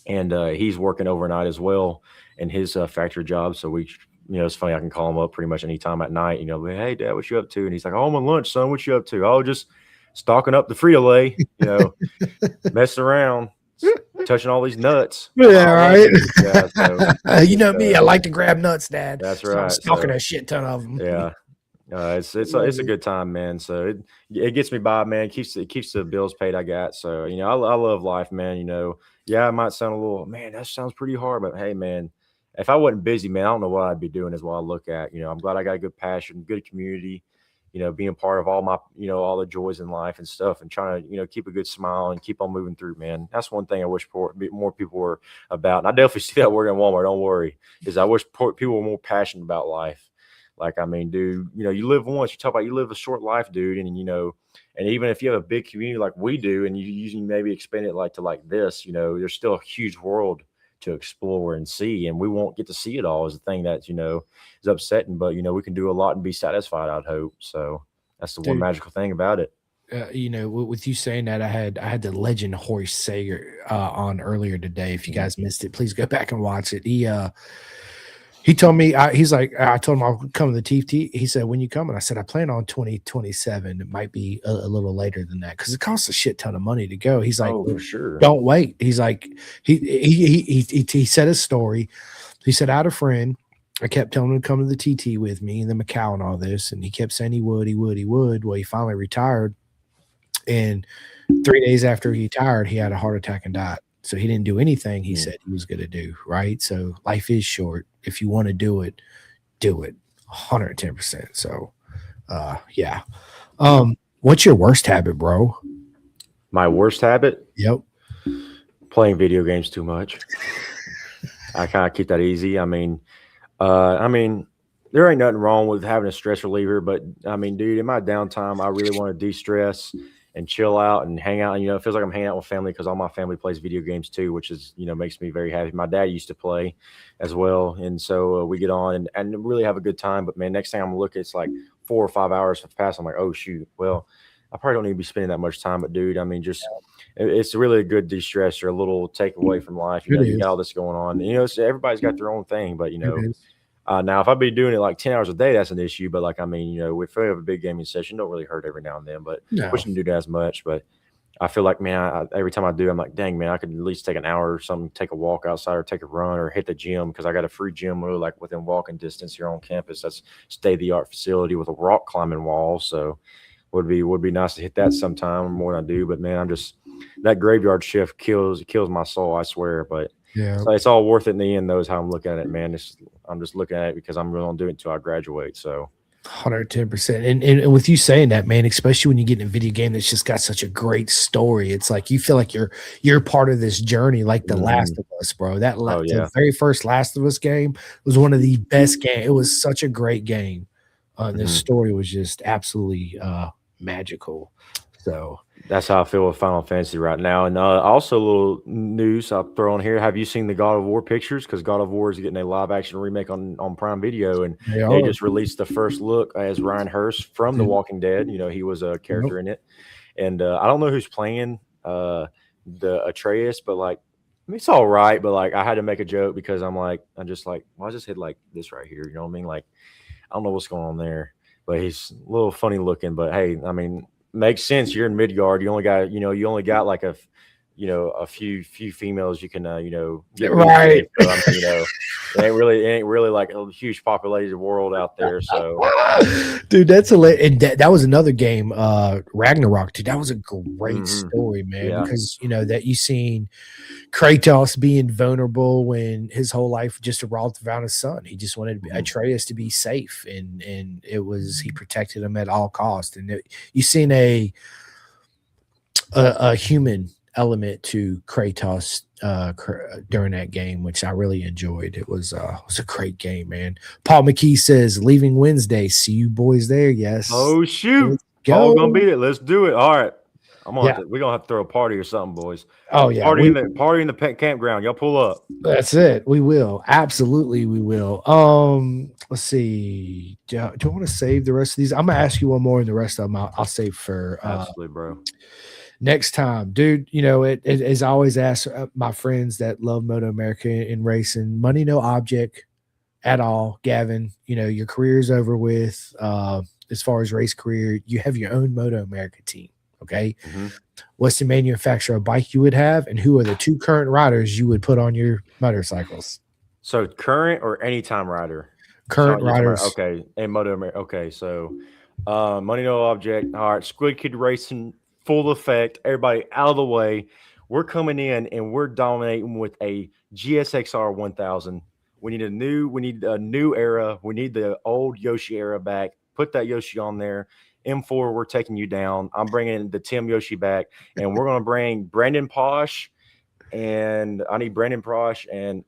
and he's working overnight as well in his factory job. So we it's funny. I can call him up pretty much anytime at night. Hey, Dad, what you up to? And he's like, oh, I'm on lunch, son. What you up to? Oh, just stalking up the Frito Lay. Messing around, touching all these nuts. Yeah, I love right. it. Yeah, so You know me, I like to grab nuts, Dad. that's So I'm right. stalking So a shit ton of them. yeah, Love it's a it. good time, man. So it gets me by, man. It keeps the bills paid I got. So I love life, man. Yeah, it might sound a little, man, that sounds pretty hard, but hey, man, if I wasn't busy, man, I don't know what I'd be doing. Is what I look at. I'm glad I got a good passion, good community. Being part of all my, all the joys in life and stuff, and trying to, keep a good smile and keep on moving through, man. That's one thing I wish more people were about. And I definitely see that working at Walmart. Don't worry, is I wish people were more passionate about life. Like, I mean, dude, you live once. You talk about you live a short life, dude, and even if you have a big community like we do, and you usually maybe expand it like to like this, there's still a huge world to explore and see, and we won't get to see it all. Is the thing that is upsetting, but we can do a lot and be satisfied. I'd hope so. That's the one Dude, magical thing about it. with you saying that, I had the legend Horace Sager on earlier today. If you Mhm. guys missed it, please go back and watch it. He told me, he's like, I told him I'll come to the TFT. He said, when you come? And I said, I plan on 2027. It might be a little later than that because it costs a shit ton of money to go. He's like, Oh, for sure. don't wait. He's like, he said his story. He said, I had a friend. I kept telling him to come to the TT with me and the Macau and all this. And he kept saying he would, he would, he would. Well, he finally retired. And 3 days after he retired, he had a heart attack and died. So he didn't do anything he Mm. said he was going to do. Right. So life is short. If you want to do it 110%. So, yeah. What's your worst habit, bro? My worst habit: Yep. playing video games too much. I kind of keep that easy. I mean, there ain't nothing wrong with having a stress reliever, but I mean, dude, in my downtime, I really want to de-stress and chill out and hang out. It feels like I'm hanging out with family because all my family plays video games too, which is makes me very happy. My dad used to play as well, and so we get on and really have a good time. But man, next thing I'm gonna look, it's like 4 or 5 hours have passed. I'm like, oh shoot, well, I probably don't need to be spending that much time. But dude, I mean, just it's really a good de-stressor, a little takeaway from life. It You got is. all this going on. So everybody's got their own thing, but It is. now if I be doing it like 10 hours a day, that's an issue. But like, I mean, if we have a big gaming session, don't really hurt every now and then. But we No. shouldn't do that as much. But I feel like, man, every time I do, I'm like, dang, man, I could at least take an hour or something, take a walk outside or take a run or hit the gym because I got a free gym really like within walking distance here on campus. That's state of the art facility with a rock climbing wall. So would be nice to hit that sometime more than I do. But man, I'm just that graveyard shift kills my soul, I swear. But Yeah. so it's all worth it in the end, though, is how I'm looking at it, man. I'm just looking at it because I'm really gonna do it until I graduate. So 110%. And with you saying that, man, especially when you get in a video game that's just got such a great story, it's like you feel like you're part of this journey, like The Last mhm. of Us, bro. Oh The yeah. very first Last of Us game was one of the best game. It was such a great game. And the Mhm. story was just absolutely magical. So That's how I feel with Final Fantasy right now. And also a little news I'll throw on here. Have you seen the God of War pictures? Because God of War is getting a live action remake on Prime Video, and they they are. just released the first look as Ryan Hurst from The Yep. Walking Dead. He was a Yep. character in it, and I don't know who's playing the Atreus, but like, I mean, it's all right. But like, I had to make a joke because I'm just like, why is his head like this right here? You know what I mean? Like, I don't know what's going on there, but he's a little funny looking. But hey, I mean, makes sense. You're in Midgard. You only got like a few females you can get loose with. Right. So I mean, it ain't really like a huge populated world out there. So Dude, and that was another game, Ragnarok, dude. That was a great mhm, story, man, yeah, because that you seen Kratos being vulnerable when his whole life just revolved around his son. He just wanted mhm, Atreus to be safe, and he protected him at all costs. And you seen a human element to Kratos during that game, which I really enjoyed. It was a great game, man. Paul McKee says, "Leaving Wednesday. See you boys there." Yes, oh shoot, let's Paul gonna go. beat it. Let's do it. All right, Yeah. we're gonna have to throw a party or something, boys. Oh yeah. Party in the campground. Y'all pull up. That's it. We will. Absolutely, we will. Let's see. Do I want to save the rest of these? I'm gonna ask you one more, and the rest of them I'll save for Absolutely, bro. next time, dude. As I always ask my friends that love Moto America and racing, money no object, at all, Gavin, your career's over with. As far as race career, you have your own Moto America team. Okay. Mhm. What's the manufacturer of bike you would have, and who are the two current riders you would put on your motorcycles? So current or anytime rider? Current You're talking about riders. okay, and Moto America. Okay, so money no object. All right, Squid Kid Racing full effect. Everybody out of the way. We're coming in and we're dominating with a GSXR 1000. We need a new era. We need the old Yoshi era back. Put that Yoshi on there. M4, we're taking you down. I'm bringing the Tim Yoshi back, and we're gonna bring Brandon Posh, and I need Brandon Posh and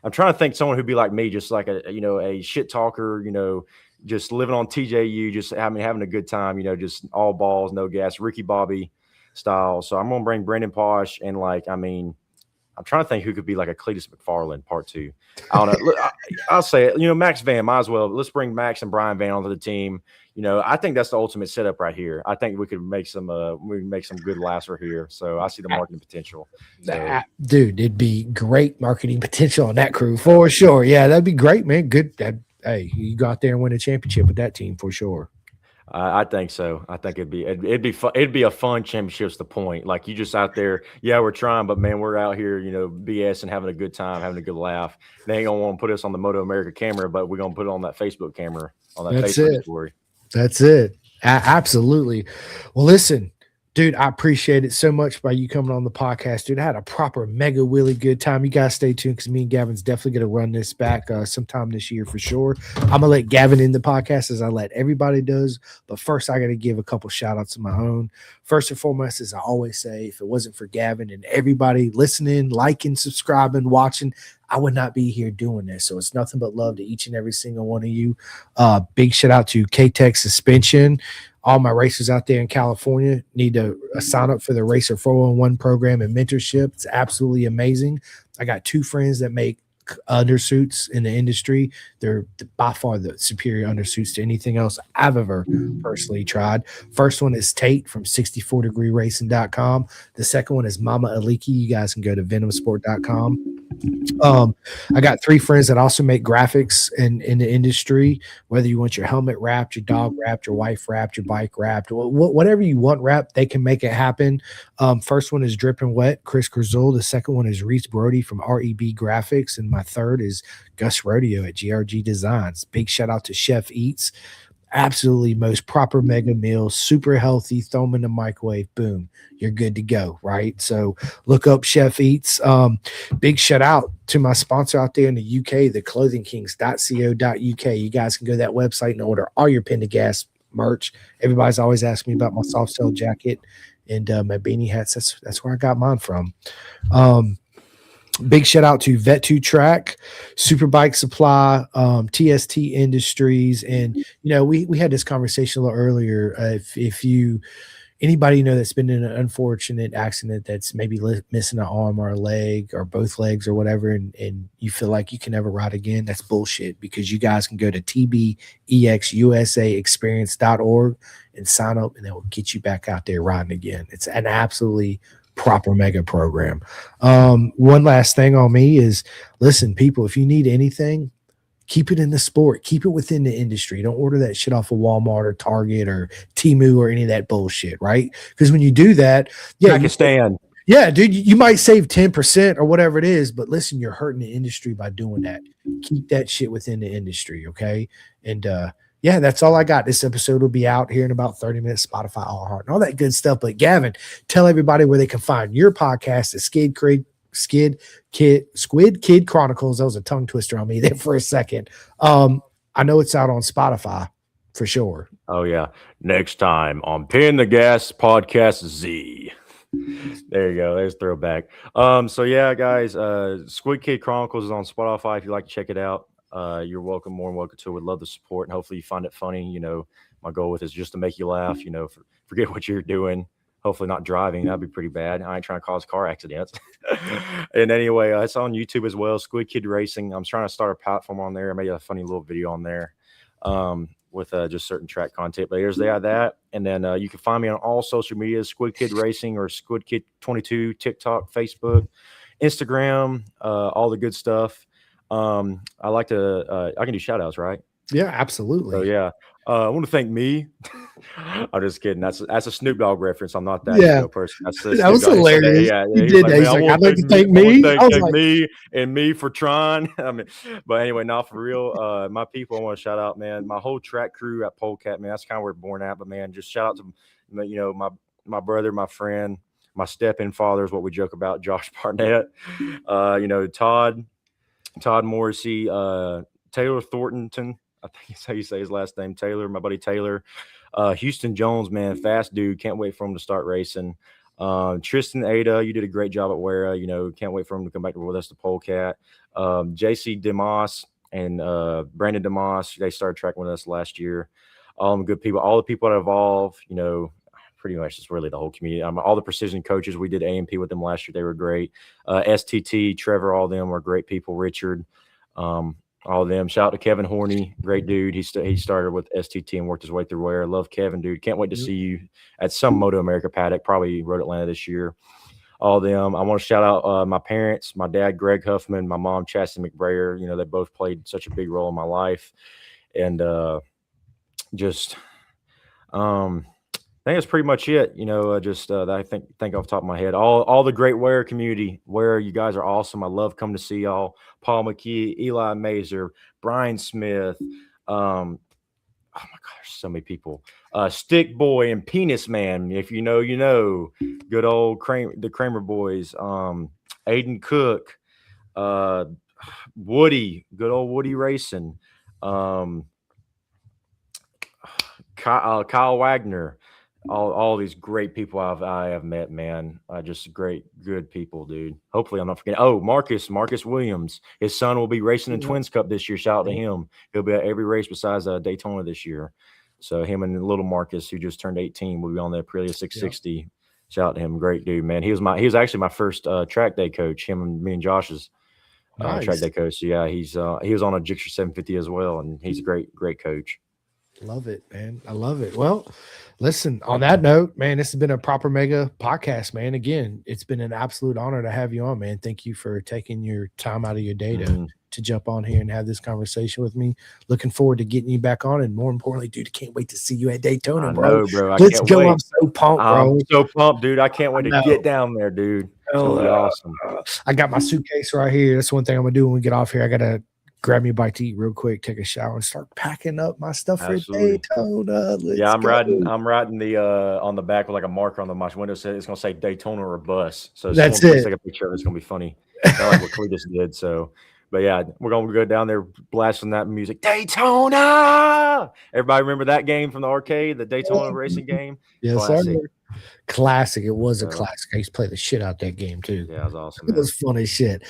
I'm trying to think someone who'd be like me, just like a shit talker, just living on TJU, just having a good time, just all balls, no gas, Ricky Bobby style. So I'm gonna bring Brandon Posh and I'm trying to think who could be like a Cletus McFarland part two. I don't know. Look, I'll say it. Max Van, might as well. Let's bring Max and Brian Van onto the team. I think that's the ultimate setup right here. I think we can make some good lasser here. So I see the marketing potential. So Dude, it'd be great marketing potential on that crew for sure. Yeah, that'd be great, man. Good. Hey, you go out there and win a championship with that team for sure. I think so. I think it'd be fun. It'd be a fun championship's the point. Like you just out there, yeah, we're trying, but man, we're out here, BS and having a good time, having a good laugh. They ain't gonna want to put us on the Moto America camera, but we're gonna put it on that Facebook camera, on that That's Facebook it. story. That's it. Absolutely. Well, listen, dude, I appreciate it so much by you coming on the podcast, dude. I had a proper mega willy good time. You guys stay tuned because me and Gavin's definitely going to run this back sometime this year for sure. I'm gonna let Gavin in the podcast as I let everybody does, but first I got to give a couple shout outs of my own. First and foremost, as I always say, if it wasn't for Gavin and everybody listening, liking, subscribing, watching, I would not be here doing this. So it's nothing but love to each and every single one of you. Big shout out to K-Tech Suspension. All my racers out there in California need to sign up for the Racer 411 program and mentorship. It's absolutely amazing. I got two friends that make undersuits in the industry. They're by far the superior undersuits to anything else I've ever personally tried. First one is Tate from 64degreeracing.com. The second one is Mama Aliki. You guys can go to venomsport.com. I got three friends that also make graphics in the industry. Whether you want your helmet wrapped, your dog wrapped, your wife wrapped, your bike wrapped, whatever you want wrapped, they can make it happen. First one is Dripping Wet, Chris Grzul. The second one is Reese Brody from REB Graphics, and my third is Gus Rodeo at GRG Designs. Big shout out to Chef Eats. Absolutely most proper mega meal, super healthy. Throw them in the microwave, boom, you're good to go, right? So look up Chef Eats. Big shout out to my sponsor out there in the UK, the clothingkings.co.uk. You guys can go to that website and order all your Pendergast merch. Everybody's always asking me about my soft shell jacket and my beanie hats. That's where I got mine from. Big shout out to Vet2 Track, Superbike Supply, TST Industries, and we had this conversation a little earlier. If you anybody that's been in an unfortunate accident that's maybe missing an arm or a leg or both legs or whatever, and you feel like you can never ride again, that's bullshit, because you guys can go to tbexusaexperience.org and sign up, and that will get you back out there riding again. It's an absolutely proper mega program. One last thing on me is, listen, people, if you need anything, keep it in the sport, keep it within the industry. Don't order that shit off of Walmart or Target or Temu or any of that bullshit, right? Because when you do that, Pakistan. Yeah, dude, you might save 10% or whatever it is, but listen, you're hurting the industry by doing that. Keep that shit within the industry, okay? And yeah, that's all I got. This episode will be out here in about 30 minutes, Spotify, All Heart, and all that good stuff. But Gavin, tell everybody where they can find your podcast at Squid Kid Chronicles. That was a tongue twister on me there for a second. I know it's out on Spotify for sure. Oh yeah. Next time on Pin the Gas Podcast Z. There you go. There's throwback. So yeah, guys, Squid Kid Chronicles is on Spotify. If you'd like to check it out, you're welcome, more than welcome to. Would love the support, and hopefully you find it funny. My goal with it is just to make you laugh. Forget what you're doing. Hopefully not driving. That'd be pretty bad. I ain't trying to cause car accidents. And anyway, it's on YouTube as well. Squid Kid Racing. I'm trying to start a platform on there. I made a funny little video on there with just certain track content. But here's that. And then you can find me on all social media, Squid Kid Racing or Squid Kid 22, TikTok, Facebook, Instagram, all the good stuff. I like to. I can do shout outs, right? Yeah, So absolutely. yeah, I want to thank me. I'm just kidding. That's a Snoop Dogg reference. I'm not that Yeah, ego person. That's that Snoop was Dogg. He said that. hilarious. Yeah, He yeah. He was did like, that. man, He's I like, want "I'd to like thank to me. thank I want to me." I was thank like, me and me for trying. I mean, but anyway, not for real. My people, I want to shout out, man. My whole track crew at Polecat, man. That's kind of where we're born at. But man, just shout out to my brother, my friend, my step-in father is what we joke about. Josh Barnett. Todd Morrissey, Taylor Thornton. I think that's how you say his last name. Taylor, my buddy Taylor. Houston Jones, man, fast dude. Can't wait for him to start racing. Tristan Ada, you did a great job at Wera. Can't wait for him to come back with us to Polecat. JC DeMoss and Brandon DeMoss, they started tracking with us last year. All them good people, all the people that evolve, pretty much just really the whole community. All the precision coaches, we did A&P with them last year. They were great. STT, Trevor, all of them were great people. Richard, all of them. Shout out to Kevin Horney, great dude. He started with STT and worked his way through Ware. Love Kevin, dude. Can't wait to see you at some Moto America paddock, probably Road Atlanta this year. All of them. I want to shout out my parents, my dad, Greg Huffman, my mom, Chastity McBrayer. They both played such a big role in my life. And just I think that's pretty much it. That I think off the top of my head. All the great Ware community. Ware, you guys are awesome. I love coming to see y'all. Paul McKee, Eli Mazer, Brian Smith. Oh my gosh, so many people. Stick Boy and Penis Man. If you know, you know. Good old the Kramer boys. Aiden Cook, Woody, good old Woody Racing. Kyle Wagner, all these great people I have met, man. Just great, good people, dude. Hopefully, I'm not forgetting. Oh, Marcus Williams, his son will be racing in Twins Cup this year. Shout out to him. He'll be at every race besides Daytona this year. So him and little Marcus, who just turned 18, will be on the Aprilia 660. Shout out to him, great dude, man. He was actually my first track day coach. Him and me and Josh's track day coach. So yeah, he was on a Gixxer 750 as well, and he's a great coach. Love it, man. I love it. Well, listen, on that note, man, this has been a Proper Mega podcast, man. Again, it's been an absolute honor to have you on, man. Thank you for taking your time out of your day to jump on here and have this conversation with me. Looking forward to getting you back on. And more importantly, dude, I can't wait to see you at Daytona, bro. I know, bro. Let's go. Wait. I'm so pumped, bro. I'm so pumped, dude. I can't wait to get down there, dude. It's going to be awesome. I got my suitcase right here. That's one thing I'm going to do when we get off here. I got to grab me a bite to eat real quick, take a shower, and start packing up my stuff for Daytona. I'm riding the on the back with like a marker on my window. Says it's gonna say Daytona or bus. So that's it. Take a picture of it. It's gonna be funny. I like what Cletus did. So, but yeah, we're gonna go down there blasting that music. Daytona. Everybody remember that game from the arcade, the Daytona racing game? Yes, sir. Classic. It was a classic. I used to play the shit out that game too. Yeah, it was awesome. It was fun as shit.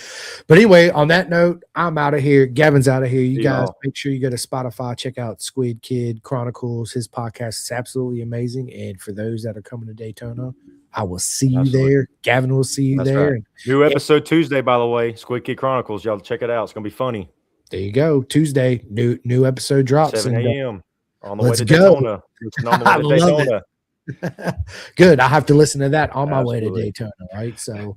But anyway, on that note, I'm out of here. Gavin's out of here. You guys make sure you go to Spotify, check out Squid Kid Chronicles. His podcast is absolutely amazing. And for those that are coming to Daytona, I will see you there. Gavin will see you there. Right. New episode Tuesday, by the way. Squid Kid Chronicles. Y'all check it out. It's gonna be funny. There you go. Tuesday, new episode drops. 7 a.m. On the way to Daytona. On the way to Daytona. Good. I have to listen to that on my way to Daytona, right? So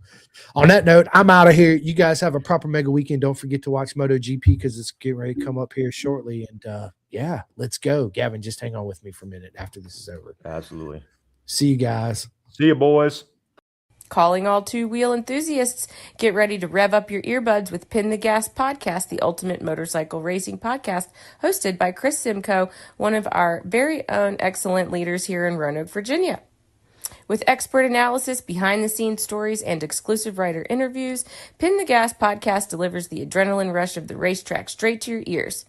on that note, I'm out of here. You guys have a proper mega weekend. Don't forget to watch MotoGP because it's getting ready to come up here shortly. And yeah, let's go. Gavin, just hang on with me for a minute after this is over. Absolutely. See you guys. See you, boys. Calling all two-wheel enthusiasts, get ready to rev up your earbuds with Pin the Gas Podcast, the ultimate motorcycle racing podcast, hosted by Chris Simcoe, one of our very own excellent leaders here in Roanoke, Virginia. With expert analysis, behind-the-scenes stories, and exclusive writer interviews, Pin the Gas Podcast delivers the adrenaline rush of the racetrack straight to your ears.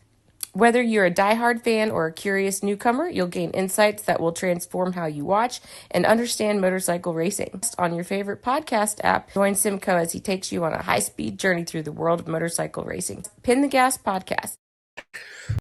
Whether you're a diehard fan or a curious newcomer, you'll gain insights that will transform how you watch and understand motorcycle racing. On your favorite podcast app, join Simcoe as he takes you on a high-speed journey through the world of motorcycle racing. Pin the Gas Podcast.